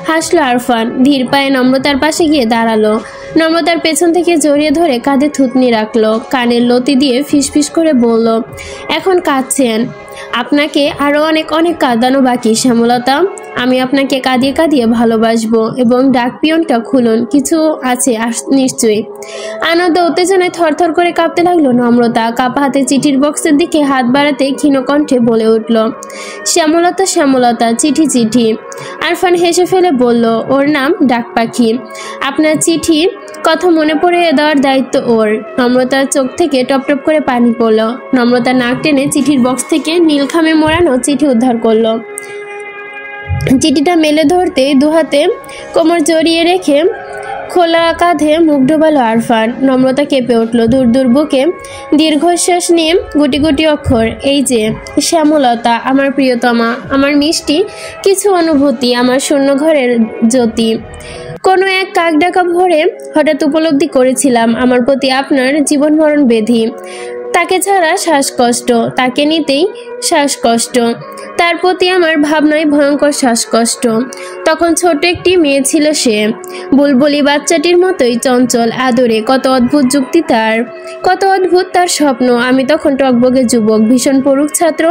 হাসলো আরফান। ধীর পায়ে নম্রতার পাশে গিয়ে দাঁড়ালো। নম্রতার পেছন থেকে জড়িয়ে ধরে কাঁধে থুতনি রাখলো। কানের লতি দিয়ে ফিসফিস করে বলল, এখন কাঁদছেন? আপনাকে আরও অনেক অনেক কাঁদানো বাকি শ্যামলতা। আমি আপনাকে কাঁদিয়ে কাঁদিয়ে ভালোবাসবো। এবং ডাক পিয়নটা খুলুন, কিছু আছে নিশ্চয়ই। আনন্দ উত্তেজনায় থরথর করে কাঁপতে লাগলো নম্রতা। কাপা হাতে চিঠির বক্সের দিকে হাত বাড়াতে ক্ষীণ কণ্ঠে বলে উঠল, শ্যামলতা শ্যামলতা, চিঠি চিঠি। আরফান হেসে ফেলে বলল, ওর নাম ডাক পাখি। আপনার চিঠি কথা মনে পড়ে দেওয়ার দায়িত্ব ওর। নম্রতার চোখ থেকে টপ টপ করে পানি পড়ল। নম্রতা নাক টেনে চিঠির বক্স থেকে নীলখামে মোড়ানো চিঠি উদ্ধার করলো। চিঠিটা মেলে ধরতে দুহাতে কোমর জড়িয়ে রেখে খোলা কাঁধে মুখ ডোবালো আরফান। নম্রতা কেঁপে উঠল। দূর দূর বুকে দীর্ঘশ্বাস নিয়ে গুটি গুটি অক্ষর, এই যে শ্যামলতা, আমার প্রিয়তমা, আমার মিষ্টি কিছু অনুভূতি, আমার শূন্য ঘরের জ্যোতি। কোনো এক কাক ডাকা ভোরে হঠাৎ উপলব্ধি করেছিলাম আমার প্রতি আপনার জীবন মরণ বেধি। তাকে ছাড়া শ্বাসকষ্ট, তাকে নিতেই শ্বাসকষ্ট, তার প্রতি আমার ভাবনায় ভয়ঙ্কর শ্বাসকষ্ট। তখন ছোট একটি মেয়ে ছিল সে, বুলবুলি বাচ্চাটির মতোই চঞ্চল আদরে। কত অদ্ভুত যুক্তি তার, কত অদ্ভুত তার স্বপ্ন। আমি তখন টকবগে যুবক, ভীষণ পড়ুক ছাত্র,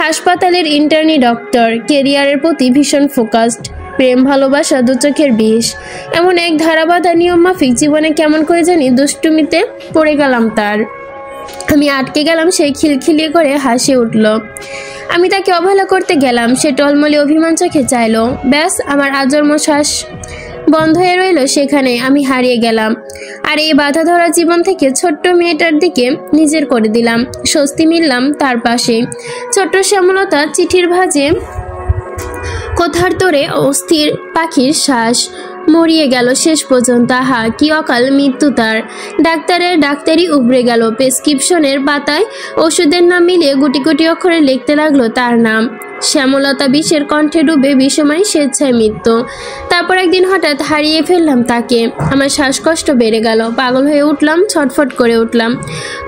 হাসপাতালের ইন্টার্নি ডক্টর, কেরিয়ারের প্রতি ভীষণ ফোকাসড, প্রেম ভালোবাসা দু চোখের বিষ। এমন এক ধারাবাধা নিয়ম মাফিক জীবনে কেমন করে জানি দুষ্টুমিতে পড়ে গেলাম তার। আমি আটকে গেলাম। সেই খিলখিলিয়ে করে হাসি উঠল। আমি তাকে অবহেলা করতে গেলাম। সে টলমলে অভিমান চোখে চাইল। ব্যাস, আমার আজন্ম শ্বাস বন্ধ হয়ে রইল সেখানে। আমি হারিয়ে গেলাম। আর এই বাধা ধরা জীবন থেকে ছোট্ট মেয়েটার দিকে নিজের করে দিলাম। স্বস্তি মিললাম তার পাশে। ছোট্ট শ্যামলতা চিঠির ভাঁজে কোথার তোরে অস্থির পাখির শ্বাস মরিয়ে গেল শেষ পর্যন্ত। আহা, কি অকাল মৃত্যু তার। ডাক্তারের ডাক্তারি উবড়ে গেল। প্রেসক্রিপশনের পাতায় ওষুধের নাম মিলিয়ে গুটি গুটি অক্ষরে লিখতে লাগলো তার নাম। শ্যামলতা বিষের কণ্ঠে ডুবে বিষময় স্বেচ্ছায় মৃত্যু। তারপর একদিন হঠাৎ হারিয়ে ফেললাম তাকে। আমার শ্বাসকষ্ট বেড়ে গেল। পাগল হয়ে উঠলাম, ছটফট করে উঠলাম।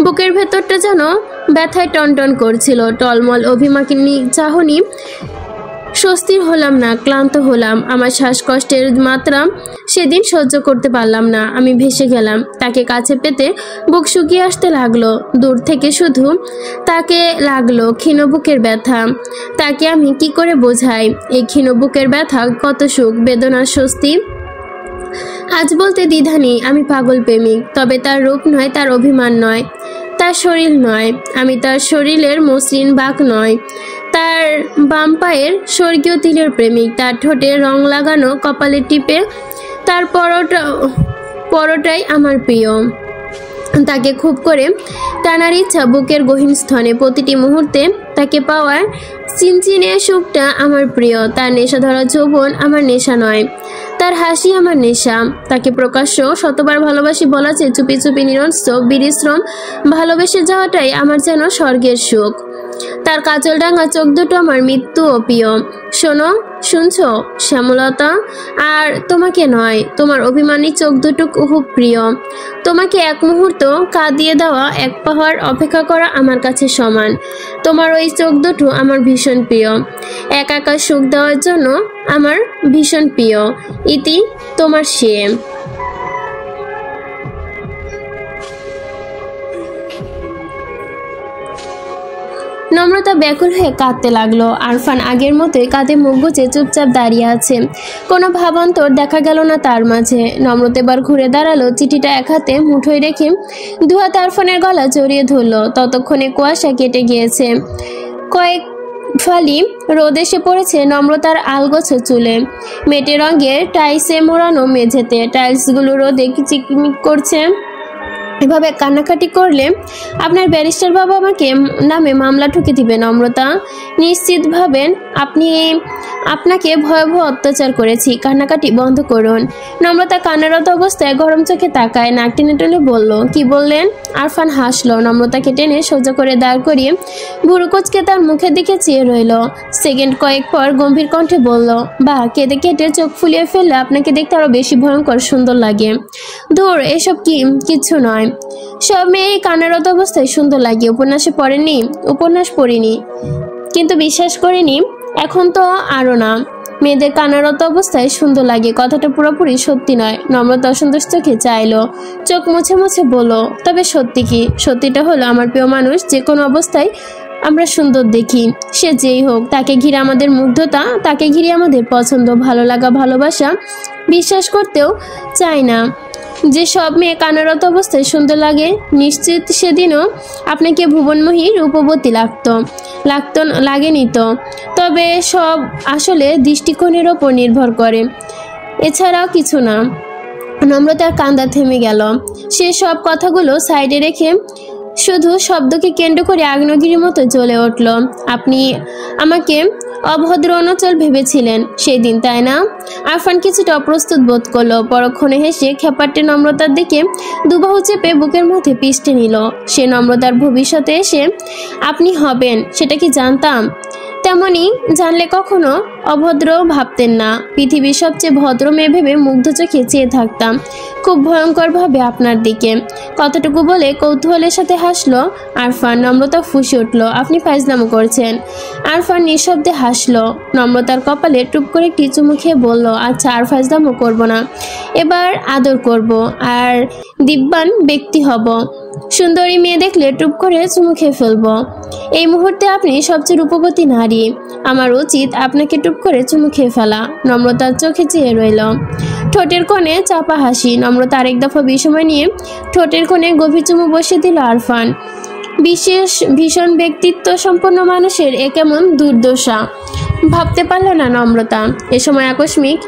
বুকের ভেতরটা যেন ব্যথায় টনটন করছিল। টলমল অভিমানী চাহনি। স্বস্তির হলাম না, ক্লান্ত হলাম। আমার শ্বাসকষ্টের মাত্রা সেদিন সহ্য করতে পারলাম না। আমি ভেসে গেলাম। তাকে কাছে পেতে বুক শুকিয়ে আসতে লাগলো। দূর থেকে শুধু তাকে লাগলো ক্ষীণ বুকের ব্যথা। তাকে আমি কি করে বোঝাই এই ক্ষীণ বুকের ব্যথা কত সুখ, বেদনার স্বস্তি। আজ বলতে দ্বিধা নেই, আমি পাগল প্রেমিক। তবে তার রূপ নয়, তার অভিমান নয়, তার শরীর নয়, আমি তার শরীরের মসৃণ বাঁক নয়, তার বাম পায়ের স্বর্গীয় তিলের প্রেমিক। তার ঠোঁটে রং লাগানো কপালের টিপে তার পরোটাই আমার প্রিয়। তাকে খুব করে টানার ইচ্ছা বুকের গহীন স্থনে। প্রতিটি মুহূর্তে তাকে পাওয়ার চিনচিনে সুখটা আমার প্রিয়। তার নেশা ধরা যৌবন আমার নেশা নয়, তার হাসি আমার নেশা। তাকে প্রকাশ্য শতবার ভালোবাসি বলা চেয়ে চুপি চুপি নিরস্ত্র বিরিশ্রম ভালোবেসে যাওয়াটাই আমার যেন স্বর্গের সুখ। তার কাজল ডাঙা চোখ দুটো আমার মৃত্যু ও প্রিয়। শোনো, শুনছো শ্যামলতা? আর তোমাকে নয়, তোমার অভিমানী চোখ দুটো খুব প্রিয়। তোমাকে এক মুহূর্ত কাঁদিয়ে দেওয়া, এক পাহাড় অপেক্ষা করা আমার কাছে সমান। তোমার ওই চোখ দুটো আমার ভীষণ প্রিয়। একা একা সুখ দেওয়ার জন্য আমার ভীষণ প্রিয়। ইতি তোমার সে। নম্রতা ব্যাকুল হয়ে কাঁদতে লাগলো। আরফান আগের মতোই কাঁধে মুখ গুজে চুপচাপ দাঁড়িয়ে আছে। কোনো ভাবান্তর দেখা গেল না তার মাঝে। নম্রতা এবার ঘুরে দাঁড়ালো। চিঠিটা এক হাতে মুঠোয় রেখে দু হাতে আরফানের গলা জড়িয়ে ধরলো। ততক্ষণে কুয়াশা কেটে গিয়েছে। কয়েক ফালি রোদ এসে পড়েছে নম্রতার আলগোছো চুলে। মেটে রঙের টাইলসে মোড়ানো মেঝেতে টাইলসগুলো রোদে চিকমিক করছে। এভাবে কান্নাকাটি করলে আপনার ব্যারিস্টার বাবা আমাকে নামে মামলা ঠুকে দিবে নম্রতা। নিশ্চিত ভাবেন আপনাকে ভয়াবহ অত্যাচার করেছি। কান্নাকাটি বন্ধ করুন। নম্রতা কান্নারত অবস্থায় গরম চোখে তাকায়। নাক টেনে টেনে বলল, কি বললেন? আরফান হাসলো। নম্রতাকে টেনে সোজা করে দাঁড় করিয়ে ভুরু কুঁচকে তার মুখের দিকে চেয়ে রইল। সেকেন্ড কয়েক পর গম্ভীর কণ্ঠে বলল, বাহ, কেঁদে কেটে চোখ ফুলিয়ে ফেললে আপনাকে দেখতে আরো বেশি ভয়ঙ্কর সুন্দর লাগে। ধুর, এসব কিচ্ছু নয়। সব মেয়ে কান্নারত অবস্থায় সুন্দর লাগে। উপন্যাস পড়িনি, কিন্তু বিশ্বাস করিনি, এখন তো আরও না। মেয়েদের কান্নারত অবস্থায় সুন্দর লাগে, কথাটা পুরোপুরি সত্যি নয়। নম্রতা অসন্তোষ চোখে চাইলো, চোখ মুছে মুছে বলল, তবে সত্যি কি? সত্যিটা হলো আমার প্রিয় মানুষ যে কোনো অবস্থায় আমরা সুন্দর দেখি, সে যেই হোক। তাকে ঘিরে আমাদের মুগ্ধতা, তাকে ঘিরে আমাদের পছন্দ, ভালো লাগা, ভালোবাসা। বিশ্বাস করতেও চাই না যে সব মেয়ে কান্নারত অবস্থায় সুন্দর লাগে। নিশ্চিত সেদিনও আপনাকে ভুবনমোহী রূপবতী লাগেনি তো। তবে সব আসলে দৃষ্টিকোণের ওপর নির্ভর করে, এছাড়াও কিছু না। নম্রতার কান্দা থেমে গেল। সে সব কথাগুলো সাইডে রেখে শুধু শব্দকে কেন্দ্র করে আগ্নেয়গিরির মতো জ্বলে উঠল। আপনি আমাকে অভদ্র অনচল ভেবেছিলেন সেই দিন, তাই না? আরফান কিছুটা অপ্রস্তুত বোধ করলো। পরক্ষণে হেসে খেপাটে নম্রতার দিকে দুবাহু চেপে বুকের মধ্যে পিষ্টে নিল। সে নম্রতার ভবিষ্যতে এসে আপনি হবেন সেটা কি জানতাম? তেমনি জানলে কখনো অভদ্র ভাবতেন না। পৃথিবীর সবচেয়ে ভদ্র মেয়ে ভেবে মুগ্ধ চোখে চেয়ে থাকতাম খুব ভয়ঙ্করভাবে আপনার দিকে। কতটুকু বলে কৌতূহলের সাথে হাসলো আরফান। নম্রতা ফুঁসে উঠল, আপনি ফাইজলামো করছেন। আরফান নিঃশব্দে হাসলো। নম্রতার কপালে টুপ করে একটি চুমু খেয়ে বলল, আচ্ছা আর ফাইজলামো করবো না, এবার আদর করব আর দিব্যান ব্যক্তি হব। সুন্দরী মেয়ে দেখলে টুপ করে চুমু খেয়ে ফেলবো। এই মুহূর্তে আপনি সবচেয়ে রূপবতী নারী, আমার উচিত আপনাকে টুপ করে চুমু খেয়ে ফেলা। নম্রতার চোখে চেয়ে রইল, ঠোঁটের কোণে চাপা হাসি। নম্রতা আরেক দফা বিষময় নিয়ে ঠোঁটের কোণে গভীর চুমু বসিয়ে দিল আরফান। ভীষণ ব্যক্তিত্ব সম্পন্ন মানুষের এ কেমন দুর্দশা ভাবতে পারল না নম্রতা। এ সময় আকস্মিক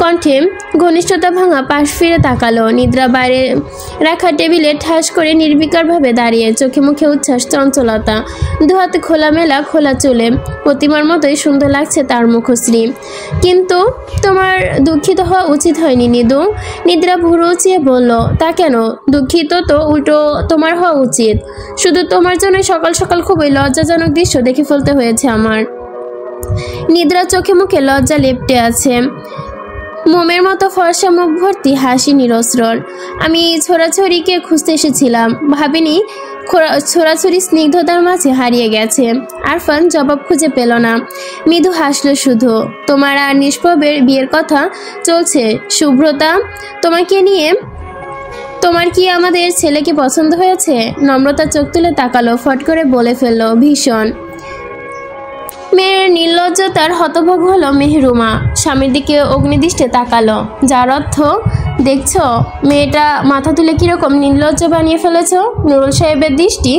কণ্ঠে ঘনিষ্ঠতা ভাঙা পাশ ফিরে তাকালো। নিদ্রা বাইরে রাখা টেবিলে ঠাস করে নির্বিকারভাবে দাঁড়িয়ে, চোখে মুখে উচ্ছ্বাস, চঞ্চলতা, দুহাতে খোলামেলা খোলা চুলে প্রতিমার মতোই সুন্দর লাগছে তার মুখশ্রী। কিন্তু তোমার দুঃখিত হওয়া উচিত হয়নি নিদু। নিদ্রা ভুরু উঁচিয়ে বলল, তা কেন? দুঃখিত তো উল্টো তোমার হওয়া উচিত। শুধু তোমার জন্য সকাল সকাল খুবই লজ্জাজনক দৃশ্য দেখে ফেলতে হয়েছে আমার। নিদ্রা চোখে মুখে লজ্জা লেপ্টে আছে, মোমের মতো ফর্সা মুখ ভর্তি হাসি নিরস্রর। আমি ছোড়াছড়িকে খুঁজতে এসেছিলাম, ভাবিনি ছোড়াছড়ি স্নিগ্ধতার মাঝে হারিয়ে গেছে। আরফান জবাব খুঁজে পেল না, মৃদু হাসলো শুধু। তোমার আর নিষ্প্রভের বিয়ের কথা চলছে শুভ্রতা, তোমাকে নিয়ে। তোমার কি আমাদের ছেলেকে পছন্দ হয়েছে? নম্রতা চোখ তুলে তাকালো, ফট করে বলে ফেললো, ভীষণ। মেয়ের নির্লজ্জতার হতভোগ হলো মেহরুমা। স্বামীর দিকে অগ্নিদৃষ্টে তাকালো, যার অর্থ, দেখছো মেয়েটা মাথা তুলে কিরকম নির্লজ্জ বানিয়ে ফেলেছ। নুরুল সাহেবের দৃষ্টি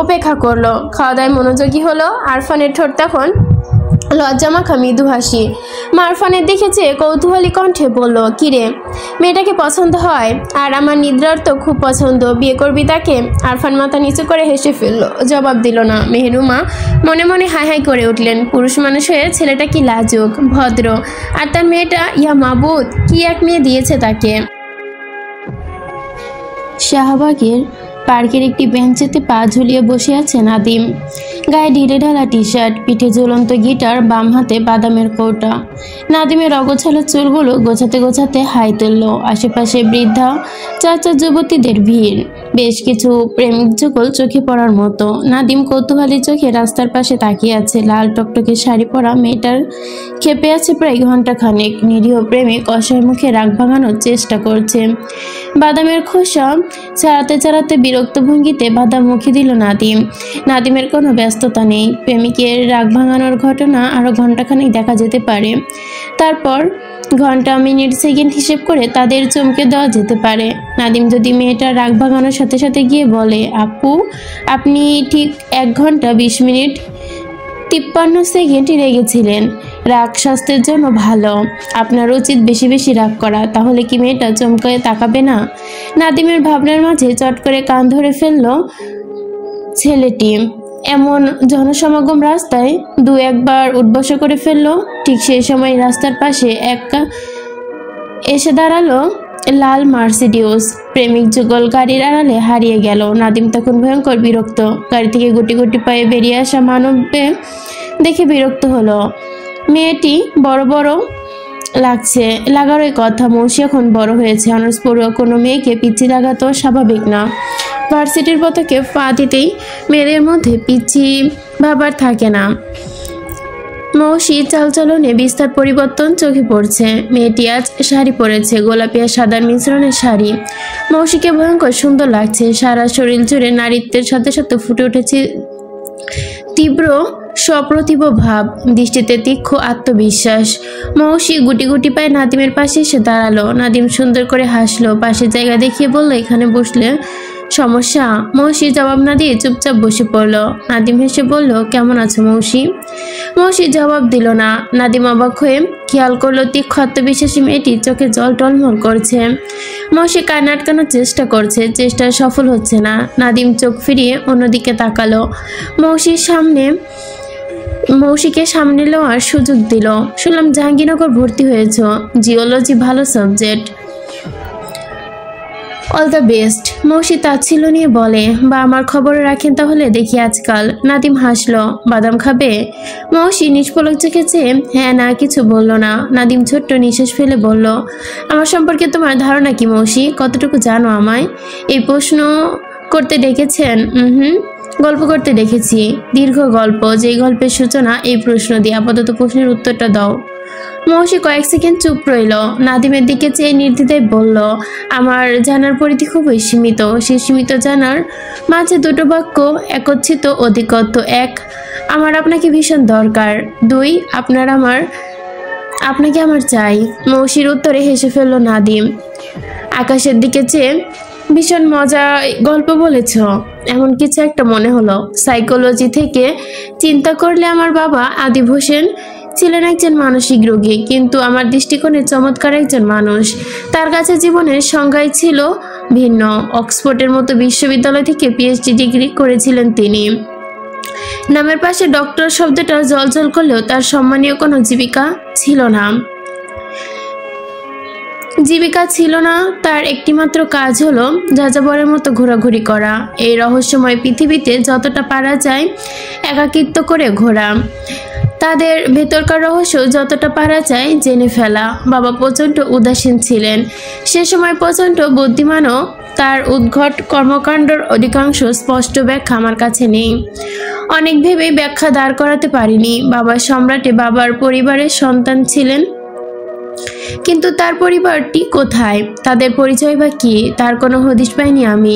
উপেক্ষা করলো, খাওয়া দাওয়ায় মনোযোগী হলো। আরফানের ঠোঁট তখন লজ্জামাখা মৃদু হাসি। মা আরফানের দিকে চেয়ে কৌতূহলী কণ্ঠে বলল, কিরে মেয়েটাকে পছন্দ হয়? আর আমার নিদ্রার তো খুব পছন্দ, বিয়ে করবি তাকে? আরফান মাথা নিচু করে হেসে ফেললো, জবাব দিল না। মেহরুমা মনে মনে হাই হাই করে উঠলেন, পুরুষ মানুষ হয়ে ছেলেটা কি লাজুক, ভদ্র, আর তার মেয়েটা ইয়া মাবুদ, কি এক মেয়ে দিয়েছে তাকে। শাহবাগের পার্কের একটি বেঞ্চেতে পা ঝুলিয়ে বসে আছে নাদিম। গায়ে ঢিলে ঢালা টি শার্ট, পিঠে ঝুলন্ত গিটার, বাম হাতে বাদামের কৌটা। নাদিমের অগোছালো চুলগুলো গোছাতে গোছাতে হাই তুলল। আশেপাশে বৃদ্ধা চাচা যুবতীদের ভিড়, বেশ কিছু প্রেমিক যুগল চোখে পড়ার মতো। নাদিম কৌতূহলী চোখে রাস্তার পাশে তাকিয়ে আছে। লাল টকটকে শাড়ি পরা মেয়েটার খেপে আছে প্রায় ঘন্টাখানেক। নিরীহ প্রেমিক অসহায় মুখে রাগ ভাঙানোর চেষ্টা করছে। বাদামের খোসা ছাড়াতে ছাড়াতে বিরক্ত ভঙ্গিতে বাদাম মুখে দিল নাদিম। নাদিমের কোনো ব্যস্ততা নেই। প্রেমিকের রাগ ভাঙানোর ঘটনা আরও ঘন্টাখানেক দেখা যেতে পারে। তারপর ঘন্টা, মিনিট, সেকেন্ড হিসেব করে তাদের চমকে দেওয়া যেতে পারে। নাদিম যদি মেয়েটার রাগ ভাঙানোর সাথে সাথে গিয়ে বলে, আপু আপনি ঠিক 1 ঘন্টা 20 মিনিট 53 সেকেন্ড রেগেছিলেন, রাগ স্বাস্থ্যের জন্য ভালো, আপনার উচিত বেশি বেশি রাগ করা, তাহলে কি মেয়েটা চমকে তাকাবে না? নাদিমের ভাবনার মাঝে চট করে কান ধরে ফেলল ছেলেটি। এমন জনসমাগম রাস্তায় 2-1 উঠবস করে ফেললো। ঠিক সেই সময় রাস্তার পাশে এসে দাঁড়ালো লাল মার্সিডিউস। প্রেমিক যুগল গাড়ির আড়ালে হারিয়ে গেল। নাদিম তখন ভয়ঙ্কর বিরক্ত। গাড়ি থেকে গুটি গুটি পায়ে বেরিয়ে আসা মানবকে দেখে বিরক্ত হলো। মেয়েটি বড় বড় লাগছে, লাগারই কথা। মৌসি এখন বড় হয়েছে, অনার্স পড়ুয়া কোনো মেয়েকে পিচ্ছি লাগা তো স্বাভাবিক না। ভার্সিটির পতাকে পা দিতেই মেয়েদের মধ্যে পিচ্ছি ভাবার থাকে না। মৌসি চালচলনে বিস্তার পরিবর্তন চোখে পড়ছে। মেয়েটি আজ শাড়ি পরেছে, গোলাপি আর সাদার মিশ্রণের শাড়ি। মৌসিকে ভয়ঙ্কর সুন্দর লাগছে। সারা শরীর জুড়ে নারীত্বের সাথে সাথে ফুটে উঠেছে তীব্র সপ্রতিভ ভাব, দৃষ্টিতে তীক্ষ্ণ আত্মবিশ্বাস। মৌসি গুটি গুটি পায়ে নাদিমের পাশে এসে দাঁড়ালো। নাদিম সুন্দর করে হাসলো, পাশে জায়গা দেখিয়ে বলল, এখানে বসলে সমস্যা? মৌসি জবাব না দিয়ে চুপচাপ বসে পড়ল। নাদিম হেসে বলল, কেমন আছো মৌসি? মৌসি জবাব দিল না। নাদিম অবাক হয়ে খেয়াল করলো তীক্ষ্ণ আত্মবিশ্বাসী মেয়েটি চোখে জল টলমল করছে। মৌসি কান্না আটকানোর চেষ্টা করছে, চেষ্টা সফল হচ্ছে না। নাদিম চোখ ফিরিয়ে অন্যদিকে তাকালো। মৌসিকে সামনে নেওয়ার সুযোগ দিল। শুনলাম জাহাঙ্গীরনগর ভর্তি হয়েছ, জিওলজি ভালো সাবজেক্ট, অল দ্য বেস্ট। মৌসি তাচ্ছিল নিয়ে বলে, বা আমার খবর রাখেন তাহলে দেখি আজকাল। নাদিম হাসলো, বাদাম খাবে? মৌসি নিষ্পলক চোখে চেয়ে হ্যাঁ না কিছু বলল না। নাদিম ছোট্ট নিঃশ্বাস ফেলে বলল, আমার সম্পর্কে তোমার ধারণা কি মৌসি? কতটুকু জানো আমায়? এই প্রশ্ন করতে ডেকেছেন? গল্প করতে দেখেছি, দীর্ঘ গল্প, যেই গল্পের সূচনা এই প্রশ্ন দিয়ে। আপাতত প্রশ্নের উত্তরটা দাও। মৌসি কয়েক সেকেন্ড চুপ রইল। নাদিমের দিকে চেয়ে নির্দ্বিধায় বলল, আমার জানার পরিধি খুবই সীমিত। সেই সীমিত জানার মাঝে দুটো বাক্য একত্রিত অধিকত্ব। 1, আমার আপনাকে ভীষণ দরকার। 2, আপনাকে আমার চাই। মৌসির উত্তরে হেসে ফেলল নাদিম। আকাশের দিকে চেয়ে, ভীষণ মজার গল্প বলেছ। এমন কিছু একটা মনে হলো। সাইকোলজি থেকে চিন্তা করলে আমার বাবা আদিব হোসেন ছিলেন একজন মানসিক রোগী, কিন্তু আমার দৃষ্টিকোণে চমৎকার একজন মানুষ। তার কাছে জীবনের সংজ্ঞাই ছিল ভিন্ন। অক্সফোর্ডের মতো বিশ্ববিদ্যালয় থেকে পিএইচডি ডিগ্রি করেছিলেন তিনি। নামের পাশে ডক্টর শব্দটা জলজল করলেও তার সম্মানীয় কোনো জীবিকা ছিল না। তার একটিমাত্র কাজ হলো যাযাবরের মতো ঘোরাঘুরি করা। এই রহস্যময় পৃথিবীতে যতটা পারা যায় একাকিত্ব করে ঘোরা, তাদের ভেতরকার রহস্য যতটা পারা যায় জেনে ফেলা। বাবা প্রচণ্ড উদাসীন ছিলেন সে সময়, প্রচণ্ড বুদ্ধিমানও। তার উদ্ভট কর্মকাণ্ডর অধিকাংশ স্পষ্ট ব্যাখ্যা আমার কাছে নেই। অনেক ভেবেই ব্যাখ্যা দাঁড় করাতে পারিনি। বাবার সম্রাটে বাবার পরিবারের সন্তান ছিলেন, কিন্তু তার পরিবারটি কোথায়, তাদের পরিচয় বা কি, তার কোনো হদিশ পাইনি আমি।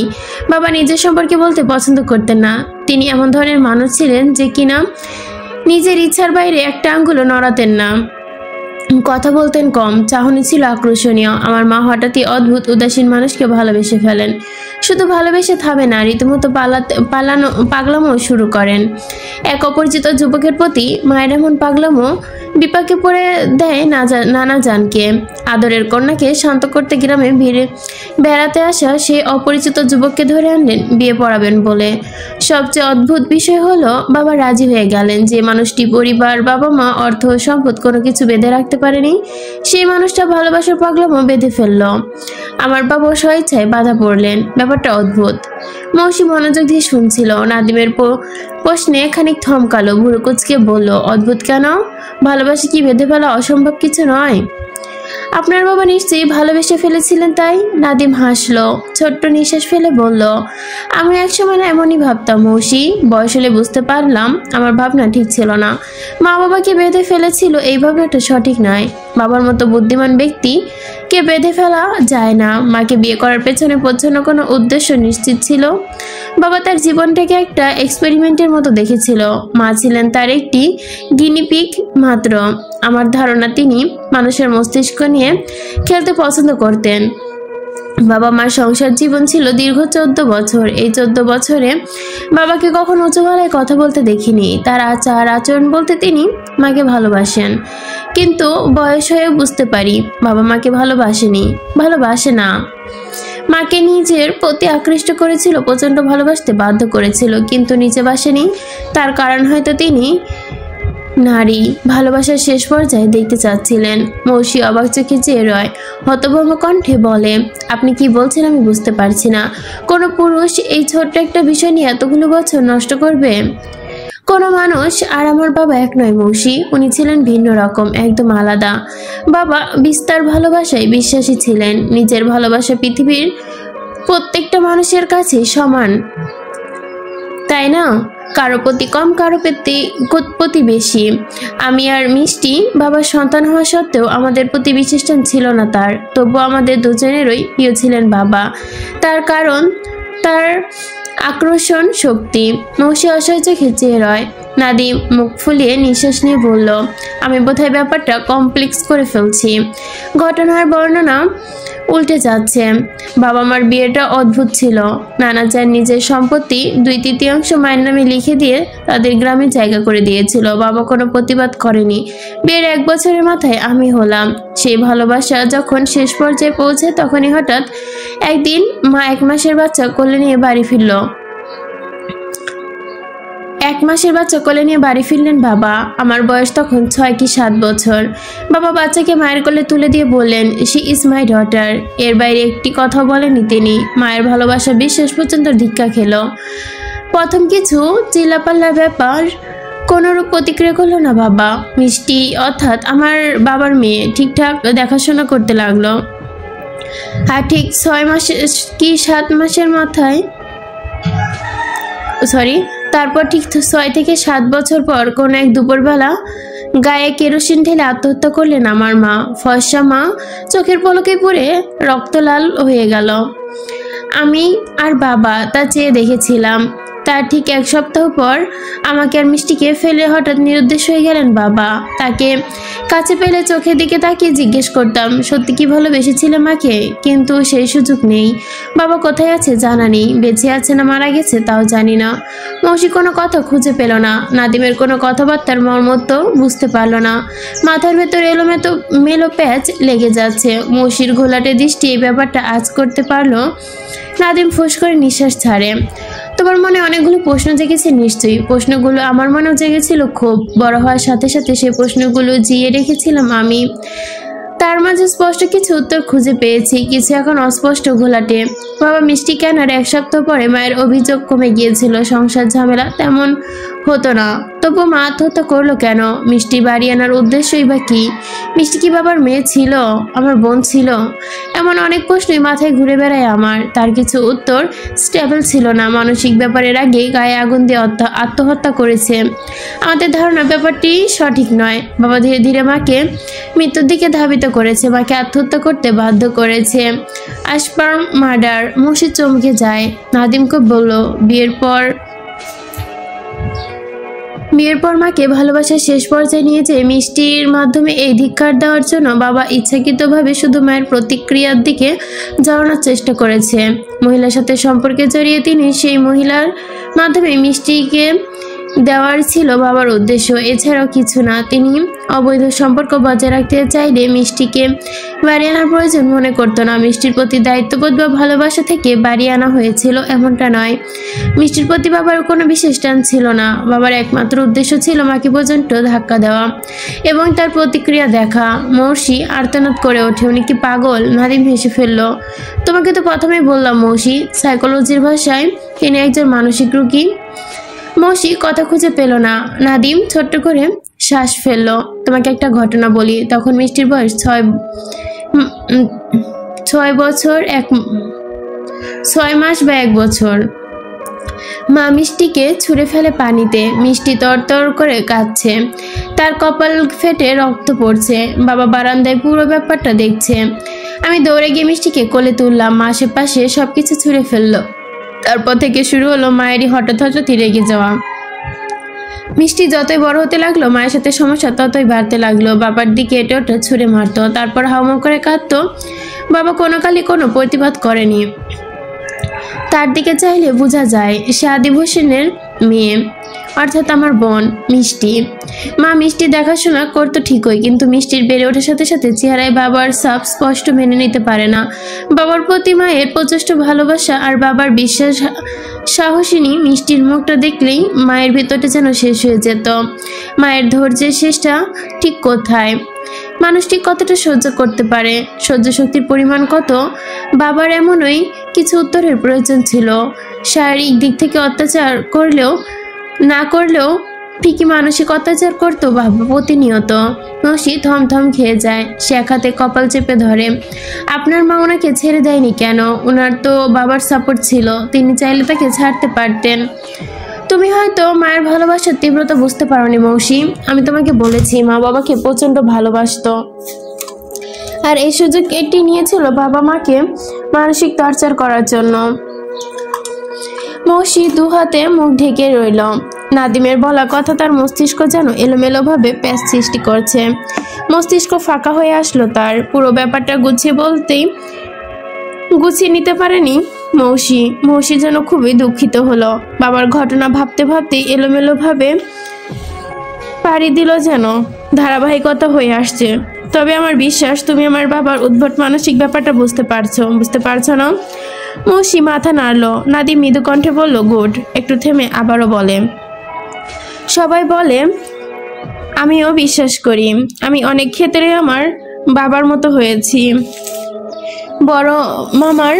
বাবা নিজের সম্পর্কে বলতে পছন্দ করতেন না। তিনি এমন ধরনের মানুষ ছিলেন যে কিনা নিজের ইচ্ছার বাইরে একটা আঙ্গুলও নড়াতেন না। কথা বলতেন কম, চাহনি ছিল আকর্ষণীয়। আমার মা হঠাৎই অদ্ভুত উদাসীন মানুষকে ভালোবেসে ফেলেন। শুধু ভালোবেসে থামে না, রীতিমতো পাগলামো শুরু করেন। এক অপরিচিত যুবকের প্রতি মায়ের এমন পাগলামো বিপাকে পড়ে দেয় নানা জানকে। আদরের কন্যাকে শান্ত করতে গ্রামে বেড়াতে আসা সেই অপরিচিত যুবককে ধরে আনলেন বিয়ে পড়াবেন বলে। সবচেয়ে অদ্ভুত বিষয় হলো, বাবা রাজি হয়ে গেলেন। যে মানুষটি পরিবার, বাবা মা, অর্থ, সম্পদ কোনো কিছু বেঁধে রাখতে পারেনি, সেই মানুষটা ভালোবাসার পাগলামো বেঁধে ফেলল। আমার বাবা স্বেচ্ছায় বাধা পড়লেন। ব্যাপারটা অদ্ভুত। মৌসি মনোযোগ দিয়ে শুনছিল। নাদিমের প্রশ্নে খানিক থমকালো, ভুরু কুঁচকে বলল, অদ্ভুত কেন? ভালোবাসা কি বেঁধে ফেলা অসম্ভব কিছু নয়? আপনার বাবা নিশ্চয়ই ভালোবেসে ফেলেছিলেন, তাই? নাদিম হাসলো, ছোট্ট নিঃশ্বাস ফেলে বলল, আমি একসময় এমনই ভাবতাম মৌসি। বয়স হলে বুঝতে পারলাম আমার ভাবনা ঠিক ছিল না। মা বাবাকে বেঁধে ফেলেছিল, এই ভাবনাটা সঠিক নয়। বাবার মতো বুদ্ধিমান ব্যক্তিকে বেঁধে ফেলা যায় না। মাকে বিয়ে করার পেছনে প্রচ্ছন্ন কোনো উদ্দেশ্য নিশ্চিত ছিল। বাবা তার জীবনটাকে একটা এক্সপেরিমেন্টের মতো দেখেছিল। মা ছিলেন তার একটি গিনিপিগ মাত্র। আমার ধারণা তিনি মানুষের মস্তিষ্ক নিয়ে খেলতে পছন্দ করতেন। বাবা মার সংসার জীবন ছিল দীর্ঘ 14 বছর। এই 14 বছরে বাবাকে কখনো উঁচু গলায় কথা বলতে দেখিনি। তার আচার আচরণ বলতে তিনি মাকে ভালোবাসেন, কিন্তু বয়স হয়ে বুঝতে পারি বাবা মাকে ভালোবাসে না। মাকে নিজের প্রতি আকৃষ্ট করেছিল, প্রচণ্ড ভালোবাসতে বাধ্য করেছিল, কিন্তু নিচে বাসেনি। তার কারণ হয়তো তিনি নারী ভালোবাসার শেষ পর্যায়ে দেখতে চাচ্ছিলেন। মৌসি অবাক চোখে চেয়ে রয়, হতভম্ব কণ্ঠে বলে, আপনি কি বলছেন আমি বুঝতে পারছি না। কোনো পুরুষ এই ছোট্ট একটা বিষয় নিয়ে এতগুলো বছর নষ্ট করবে? কোনো মানুষ। আর আমার বাবা এক নয় মৌসি, উনি ছিলেন ভিন্ন রকম, একদম আলাদা। বাবা বিস্তার ভালোবাসায় বিশ্বাসী ছিলেন। নিজের ভালোবাসা পৃথিবীর প্রত্যেকটা মানুষের কাছে সমান, তাই না? কারো প্রতি কম, কারো প্রতি বেশি। আমি আর মিষ্টি বাবার সন্তান হওয়া সত্ত্বেও আমাদের প্রতি বিশেষ টান ছিল না তার। তবুও আমাদের দুজনেরই প্রিয় ছিলেন বাবা। তার কারণ তার আকর্ষণ শক্তি। মৌসি অসহ্য চেয়ে রয়। নাদিম মুখ ফুলিয়ে নিঃশ্বাস নিয়ে বলল, আমি বোধহয় ব্যাপারটা কমপ্লেক্স করে ফেলছি। ঘটনার বর্ণনা উল্টে যাচ্ছে। বাবা মার বিয়েটা অদ্ভুত ছিল। নানা চার নিজের সম্পত্তি 2/3 মায়ের নামে লিখে দিয়ে তাদের গ্রামে জায়গা করে দিয়েছিল। বাবা কোনো প্রতিবাদ করেনি। বিয়ের 1 বছরের মাথায় আমি হলাম। সেই ভালোবাসা যখন শেষ পর্যায়ে পৌঁছে তখনই হঠাৎ একদিন মা 1 মাসের বাচ্চা কোলে নিয়ে বাড়ি ফিরল। 1 মাসের বাচ্চা কোলে নিয়ে বাড়ি ফিরলেন বাবা। আমার বয়স তখন 6 কি 7 বছর। বাবা বাচ্চাকে মায়ের কোলে তুলে দিয়ে বললেন, শি ইজ মাই ডটার। এর বাইরে একটি কথা বলেনি তিনি। মায়ের ভালোবাসা বিশ্বাস পর্যন্ত ধিক্কা খেল। প্রথম কিছু চিল্লাপাল্লার ব্যাপার কোনোরূপ প্রতিক্রিয়া করলো না বাবা। মিষ্টি অর্থাৎ আমার বাবার মেয়ে ঠিকঠাক দেখাশোনা করতে লাগলো। আর ঠিক 6 মাস কি 7 মাসের মাথায় তারপর ঠিক 6 থেকে 7 বছর পর কোন এক দুপুরবেলা গায়ে কেরোসিন ঢেলে আত্মহত্যা করলেন আমার মা। ফর্সা মা চোখের পলকে পড়ে রক্ত লাল হয়ে গেল। আমি আর বাবা তা চেয়ে দেখেছিলাম। তার ঠিক 1 সপ্তাহ পর আমাকে আর মিষ্টিকে ফেলে হঠাৎ নিরুদ্দেশ হয়ে গেলেন বাবা। তাকে কাছে পেলে চোখের দিকে তাকিয়ে জিজ্ঞেস করতাম, সত্যি কি ভালোবেসেছিলে মাকে? কিন্তু সেই সুযোগ নেই। বাবা কোথায় আছে জানা নেই। বেঁচে আছে না মারা গেছে তাও জানি না। মৌসি কোনো কথা খুঁজে পেল না। নাদিমের কোনো কথাবার্তার মর্ম তো বুঝতে পারল না। মাথার ভেতর মেলো প্যাচ লেগে যাচ্ছে। মৌসির ঘোলাটে দৃষ্টি এই ব্যাপারটা আজ করতে পারলো। নাদিম ফুস করে নিঃশ্বাস ছাড়ে। তোমার মনে অনেকগুলো প্রশ্ন জেগেছে নিশ্চয়ই। প্রশ্নগুলো আমার মনেও জেগেছিল খুব। বড় হওয়ার সাথে সাথে সেই প্রশ্নগুলো জিয়ে রেখেছিলাম আমি। তার মাঝে স্পষ্ট কিছু উত্তর খুঁজে পেয়েছি, কিছু এখন অস্পষ্ট ঘোলাটে। বাবা মিষ্টি কেনার 1 সপ্তাহ পরে মায়ের অভিযোগ কমে গিয়েছিল। সংসার ঝামেলা তেমন হতো না। তবু মা আত্মহত্যা করলো কেন? মিষ্টি বাড়ি আনার উদ্দেশ্যই বা কি? মিষ্টি কি বাবার মেয়ে ছিল? আমার বোন ছিল? এমন অনেক প্রশ্নই মাথায় ঘুরে বেড়ায় আমার। তার কিছু উত্তর স্টেবল ছিল না। মানসিক ব্যাপারের আগে গায়ে আগুন দিয়ে আত্মহত্যা করেছে। আমাদের ধারণা ব্যাপারটি সঠিক নয়। বাবা ধীরে ধীরে মাকে মৃত্যুর দিকে ধাবিত করেছে, মাকে আত্মহত্যা করতে বাধ্য করেছে। আসপার্ম মার্ডার। মৌসি চমকে যায়। নাদিমকে বলল, বিয়ের পর মাকে ভালোবাসার শেষ পর্যায়ে নিয়ে যেয়ে মিষ্টির মাধ্যমে এই ধিক্কার দেওয়ার জন্য বাবা ইচ্ছাকৃতভাবে শুধু মায়ের প্রতিক্রিয়ার দিকে জড়ানোর চেষ্টা করেছে। মহিলার সাথে সম্পর্কে জড়িয়ে তিনি সেই মহিলার মাধ্যমে মিষ্টিকে দেওয়ার ছিল বাবার উদ্দেশ্য, এছাড়াও কিছু না। তিনি অবৈধ সম্পর্ক বজায় রাখতে চাইলে মিষ্টিকে বাড়ি আনার প্রয়োজন মনে করতো না। মিষ্টির প্রতি দায়িত্ববোধ বা ভালোবাসা থেকে বাড়ি আনা হয়েছিল এমনটা নয়। মিষ্টির প্রতি বাবার কোনো বিশেষ টান ছিল না। বাবার একমাত্র উদ্দেশ্য ছিল মাকে পর্যন্ত ধাক্কা দেওয়া এবং তার প্রতিক্রিয়া দেখা। মৌসি আর্তনাদ করে ওঠে, উনি কি পাগল? নাদিম হেসে ফেলল। তোমাকে তো প্রথমেই বললাম মৌসি, সাইকোলজির ভাষায় তিনি একজন মানসিক রোগী। মৌসি কথা খুঁজে পেল না। নাদিম ছোট্ট করে শ্বাস ফেলল। তোমাকে একটা ঘটনা বলি। তখন মিষ্টির বয়স 6 মাস বা 1 বছর। মা মিষ্টিকে ছুঁড়ে ফেলে পানিতে। মিষ্টি তরতর করে কাঁদছে। তার কপাল ফেটে রক্ত পড়ছে। বাবা বারান্দায় পুরো ব্যাপারটা দেখছে। আমি দৌড়ে গিয়ে মিষ্টিকে কোলে তুললাম। মা আশেপাশে সবকিছু ছুঁড়ে ফেললো। তারপর থেকে শুরু হলো মায়েরই হঠাৎ রেগে যাওয়া। মিষ্টি যতই বড় হতে লাগলো মায়ের সাথে সমস্যা ততই বাড়তে লাগলো। বাবার দিকে এটা ওটা ছুঁড়ে মারতো, তারপর হাউমাউ করে কাঁদতো। বাবা কোনো কালই কোনো প্রতিবাদ করেনি। তার দিকে চাইলে বোঝা যায় সে আদিব হোসেনের মেয়ে, অর্থাৎ আমার বোন মিষ্টি। মা মিষ্টি দেখাশোনা করতো ঠিকই, কিন্তু মিষ্টির বেড়ে ওঠার সাথে সাথে চেহারায় বাবার ছাপ স্পষ্ট মেনে নিতে পারে না। বাবার প্রতি মায়ের প্রচেষ্ট ভালোবাসা আর বাবার বিশ্বাস সাহসিনী মিষ্টির মুখটা দেখলেই মায়ের ভেতরটা যেন শেষ হয়ে যেত। মায়ের ধৈর্যের শেষটা ঠিক কোথায়? মানুষটি কতটা সহ্য করতে পারে, সহ্য শক্তির পরিমাণ কত? বাবার এমনই কিছু উত্তরের প্রয়োজন ছিল। শারীরিক দিক থেকে অত্যাচার করলেও না করলেও কি মানসিক অত্যাচার করতো বাবা প্রতিনিয়ত। নসি থমথম খেয়ে যায়, সে এক হাতে কপাল চেপে ধরে। আপনার মা ওনাকে ছেড়ে দেয়নি কেন? ওনার তো বাবার সাপোর্ট ছিল, তিনি চাইলে তাকে ছাড়তে পারতেন। তুমি হয়তো মায়ের ভালোবাসার তীব্রতা বুঝতে পারোনি মৌসি। আমি তোমাকে বলেছি মা বাবাকে প্রচন্ড ভালোবাসতো, আর এই সুযোগ এটি নিয়েছিল বাবা মাকে মানসিক টর্চার করার জন্য। মৌসি দু হাতে মুখ ঢেকে রইল। নাদিমের বলা কথা তার মস্তিষ্ক যেন এলোমেলোভাবে প্যাঁচ সৃষ্টি করছে। মস্তিষ্ক ফাঁকা হয়ে আসলো তার। পুরো ব্যাপারটা গুছিয়ে নিতে পারেনি মৌসি যেন খুবই দুঃখিত হলো। বাবার ঘটনা ভাবতে ভাবতে এলোমেলোভাবে পাড়ি দিল, যেন ধারাবাহিকতা হয়ে আসছে। তবে আমার বিশ্বাস তুমি আমার বাবার উদ্ভট মানসিক ব্যাপারটা বুঝতে পারছো না? মৌসি মাথা নাড়ল। নাদিম মৃদু কণ্ঠে বলল, গুড। একটু থেমে আবারও বলে, সবাই বলে, আমিও বিশ্বাস করি। আমি অনেক ক্ষেত্রে আমার বাবার মতো হয়েছি। বড় মামার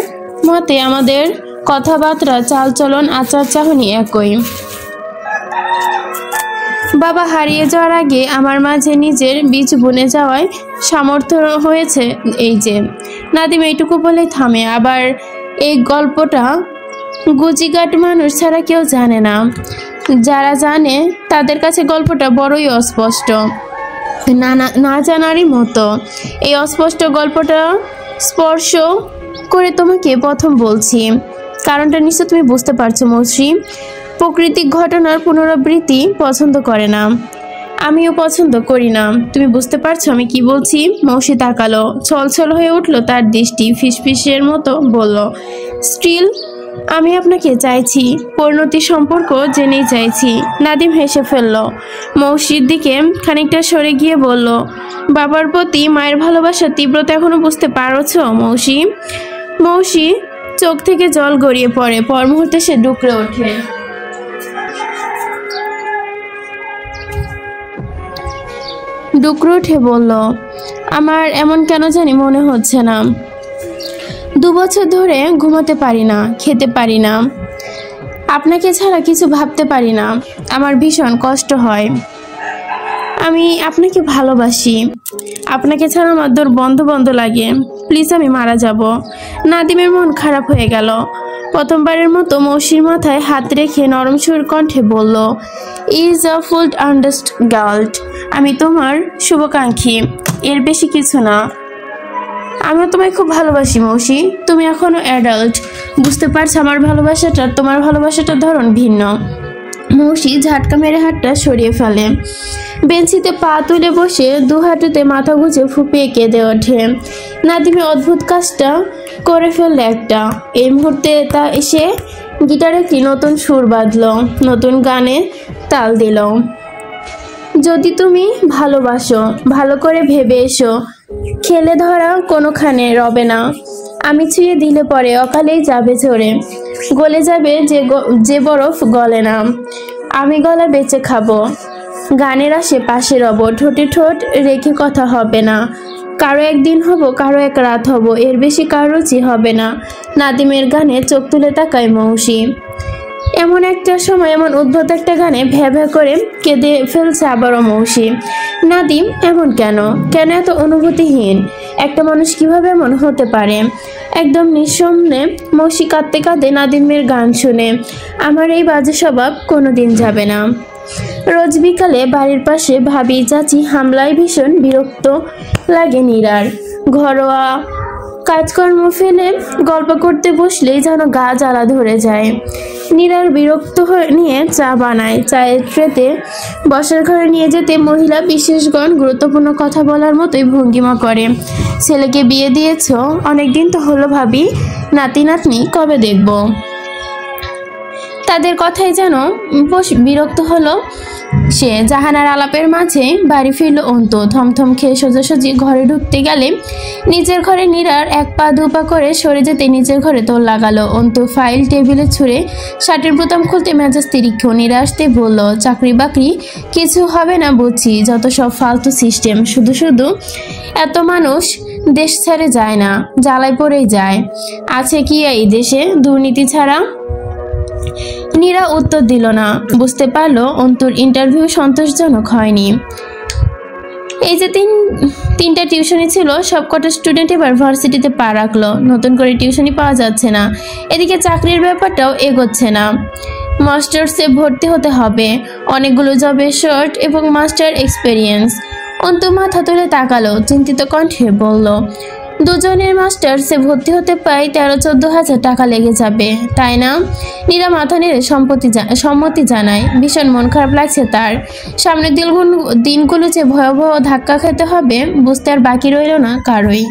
মতে আমাদের কথাবার্তা, চালচলন, আচার চাহনি একই। বাবা হারিয়ে যাওয়ার আগে আমার মাঝে নিজের বীজ বুনে যাওয়ায় সামর্থ্য হয়েছে এই যে। নাদিম এইটুকু বলে থামে। আবার এই গল্পটা গুজিগাট মানুষ ছাড়া কেউ জানে না। যারা জানে তাদের কাছে গল্পটা বড়ই অস্পষ্ট, না জানারই মতো। এই অস্পষ্ট গল্পটা স্পর্শ করে তোমাকে প্রথম বলছি, কারণটা নিশ্চয় তুমি বুঝতে পারছো মৌসি। প্রাকৃতিক ঘটনার পুনরাবৃত্তি পছন্দ করে না, আমিও পছন্দ করি না। তুমি বুঝতে পারছো আমি কি বলছি? মৌসি তাকালো, ছলছল হয়ে উঠল তার দৃষ্টি। ফিসফিসের মতো বলল, স্টিল আমি আপনাকে চাইছি, পরিণতি সম্পর্ক জেনেই চাইছি। নাদিম হেসে ফেলল। মৌসির দিকে খানিকটা সরে গিয়ে বলল, বাবার প্রতি মায়ের ভালোবাসার তীব্রতা এখনো বুঝতে পারছো মৌসি? মৌসি চোখ থেকে জল গড়িয়ে পড়ে। পর মুহূর্তে সে ডুকরে ওঠে। বলল, আমার এমন কেন জানি মনে হচ্ছে না। 2 বছর ধরে ঘুমাতে পারি না, খেতে পারি না, আপনাকে ছাড়া কিছু ভাবতে পারি না। আমার ভীষণ কষ্ট হয়। আমি আপনাকে ভালোবাসি, আপনাকে ছাড়া আমার দর বন্ধ লাগে। প্লিজ আমি মারা যাব। নাদিমের মন খারাপ হয়ে গেল। প্রথমবারের মতো মৌসির মাথায় হাত রেখে নরম সুর কণ্ঠে বলল, ইজ আ ফুল আন্ডারস্ট গার্ল। আমি তোমার শুভাকাঙ্ক্ষী, এর বেশি কিছু না। আমিও তোমায় খুব ভালোবাসি মৌসি। তুমি এখনো অ্যাডাল্ট, বুঝতে পারছো আমার ভালোবাসাটা, তোমার ভালোবাসাটার ধরন ভিন্ন। মৌসি ঝাটকা মেরে হাতটা সরিয়ে ফেলে। বেঞ্চিতে পা তুলে বসে 2 হাঁটুতে মাথা গুঁজে ফুপিয়ে কেঁদে ওঠে। নাদিমে অদ্ভুত কাজটা করে ফেললে একটা। এই মুহূর্তে তা এসে গিটারে একটি নতুন সুর বাঁধল, নতুন গানে তাল দিল। যদি তুমি ভালোবাসো, ভালো করে ভেবে এসো, খেলে ধরা কোনোখানে রবে না। আমি ছুঁয়ে দিলে পরে অকালেই যাবে ঝরে, গলে যাবে যে বরফ গলে না। আমি গলা বেঁচে খাবো, গানের আশেপাশে রব, ঠোঁটে ঠোঁট রেখে কথা হবে না। কারো একদিন হব, কারো এক রাত হব, এর বেশি কারো রুচি হবে না। নাদিমের গানে চোখ তুলে তাকায় মৌসি। এমন একটা সময় এমন উদ্ভট একটা গানে ভ্যা ভ্যা করে কেঁদে ফেলছে আবারও মৌসি। নাদিম এমন কেন এত অনুভূতিহীন? একটা মানুষ কিভাবে এমন হতে পারে? একদম নিঃশব্দে মৌসি কাঁদতে কাঁদে নাদিমের গান শুনে। আমার এই বাজে স্বভাব কোনোদিন যাবে না। রোজ বিকালে বাড়ির পাশে ভাবি চাচি হামলায় ভীষণ বিরক্ত লাগে নীরার। ঘরোয়া কাজকর্ম ফেলে গল্প করতে বসলেই যেন গা জ্বালা ধরে যায়। নীরার বিরক্ত নিয়ে চা বানায়। চায়ের ট্রেতে বসার ঘরে নিয়ে যেতে মহিলা বিশেষগণ গুরুত্বপূর্ণ কথা বলার মতোই ভঙ্গিমা করে। ছেলেকে বিয়ে দিয়েছ? অনেকদিন তো হলো ভাবি, নাতি নাতনি কবে দেখব? তাদের কথাই যেন বিরক্ত হলো সে। জাহানার আলাপের মাঝে বাড়ি ফিরল অন্তু। থমথম খেয়ে সোজাসুজি ঘরে ঢুকতে গেলে নিজের ঘরে নীরার 1 পা 2 পা করে সরে যেতে নিজের ঘরে তোর লাগালো। অন্তু ফাইল টেবিলে ছুঁড়ে শার্টের বোতাম খুলতে মেজাজ তিরিক্ষ। নীরা আসতে বলল, চাকরি বাকরি কিছু হবে না বুঝছি, যত সব ফালতু সিস্টেম। শুধু এত মানুষ দেশ ছেড়ে যায় না, জ্বালায় পড়েই যায়। আছে কি এই দেশে দুর্নীতি ছাড়া? নীরা উত্তর দিল না। বুঝতে পারলো অন্তুর ইন্টারভিউ সন্তোষজনক হয়নি। এই যে তিনটা টিউশনি ছিল, সবকটা স্টুডেন্ট এবার ভার্সিটিতে পা রাখলো। নতুন করে টিউশনি পাওয়া যাচ্ছে না। এদিকে চাকরির ব্যাপারটাও এগোচ্ছে না। মাস্টার্সে ভর্তি হতে হবে, অনেকগুলো জবের শর্ট এবং মাস্টার এক্সপেরিয়েন্স। অন্তু মাথা তুলে তাকালো, চিন্তিত কণ্ঠে বলল, দুজনের মাস্টার্সে ভর্তি হতে প্রায় 13-14 হাজার টাকা লেগে যাবে, তাই না? নীরা মাথা নেড়ে সম্মতি জানায়। ভীষণ মন খারাপ লাগছে তার। সামনের দিনগুলো যে ভয়াবহ ধাক্কা খেতে হবে বুঝতে আর বাকি রইল না কারোই।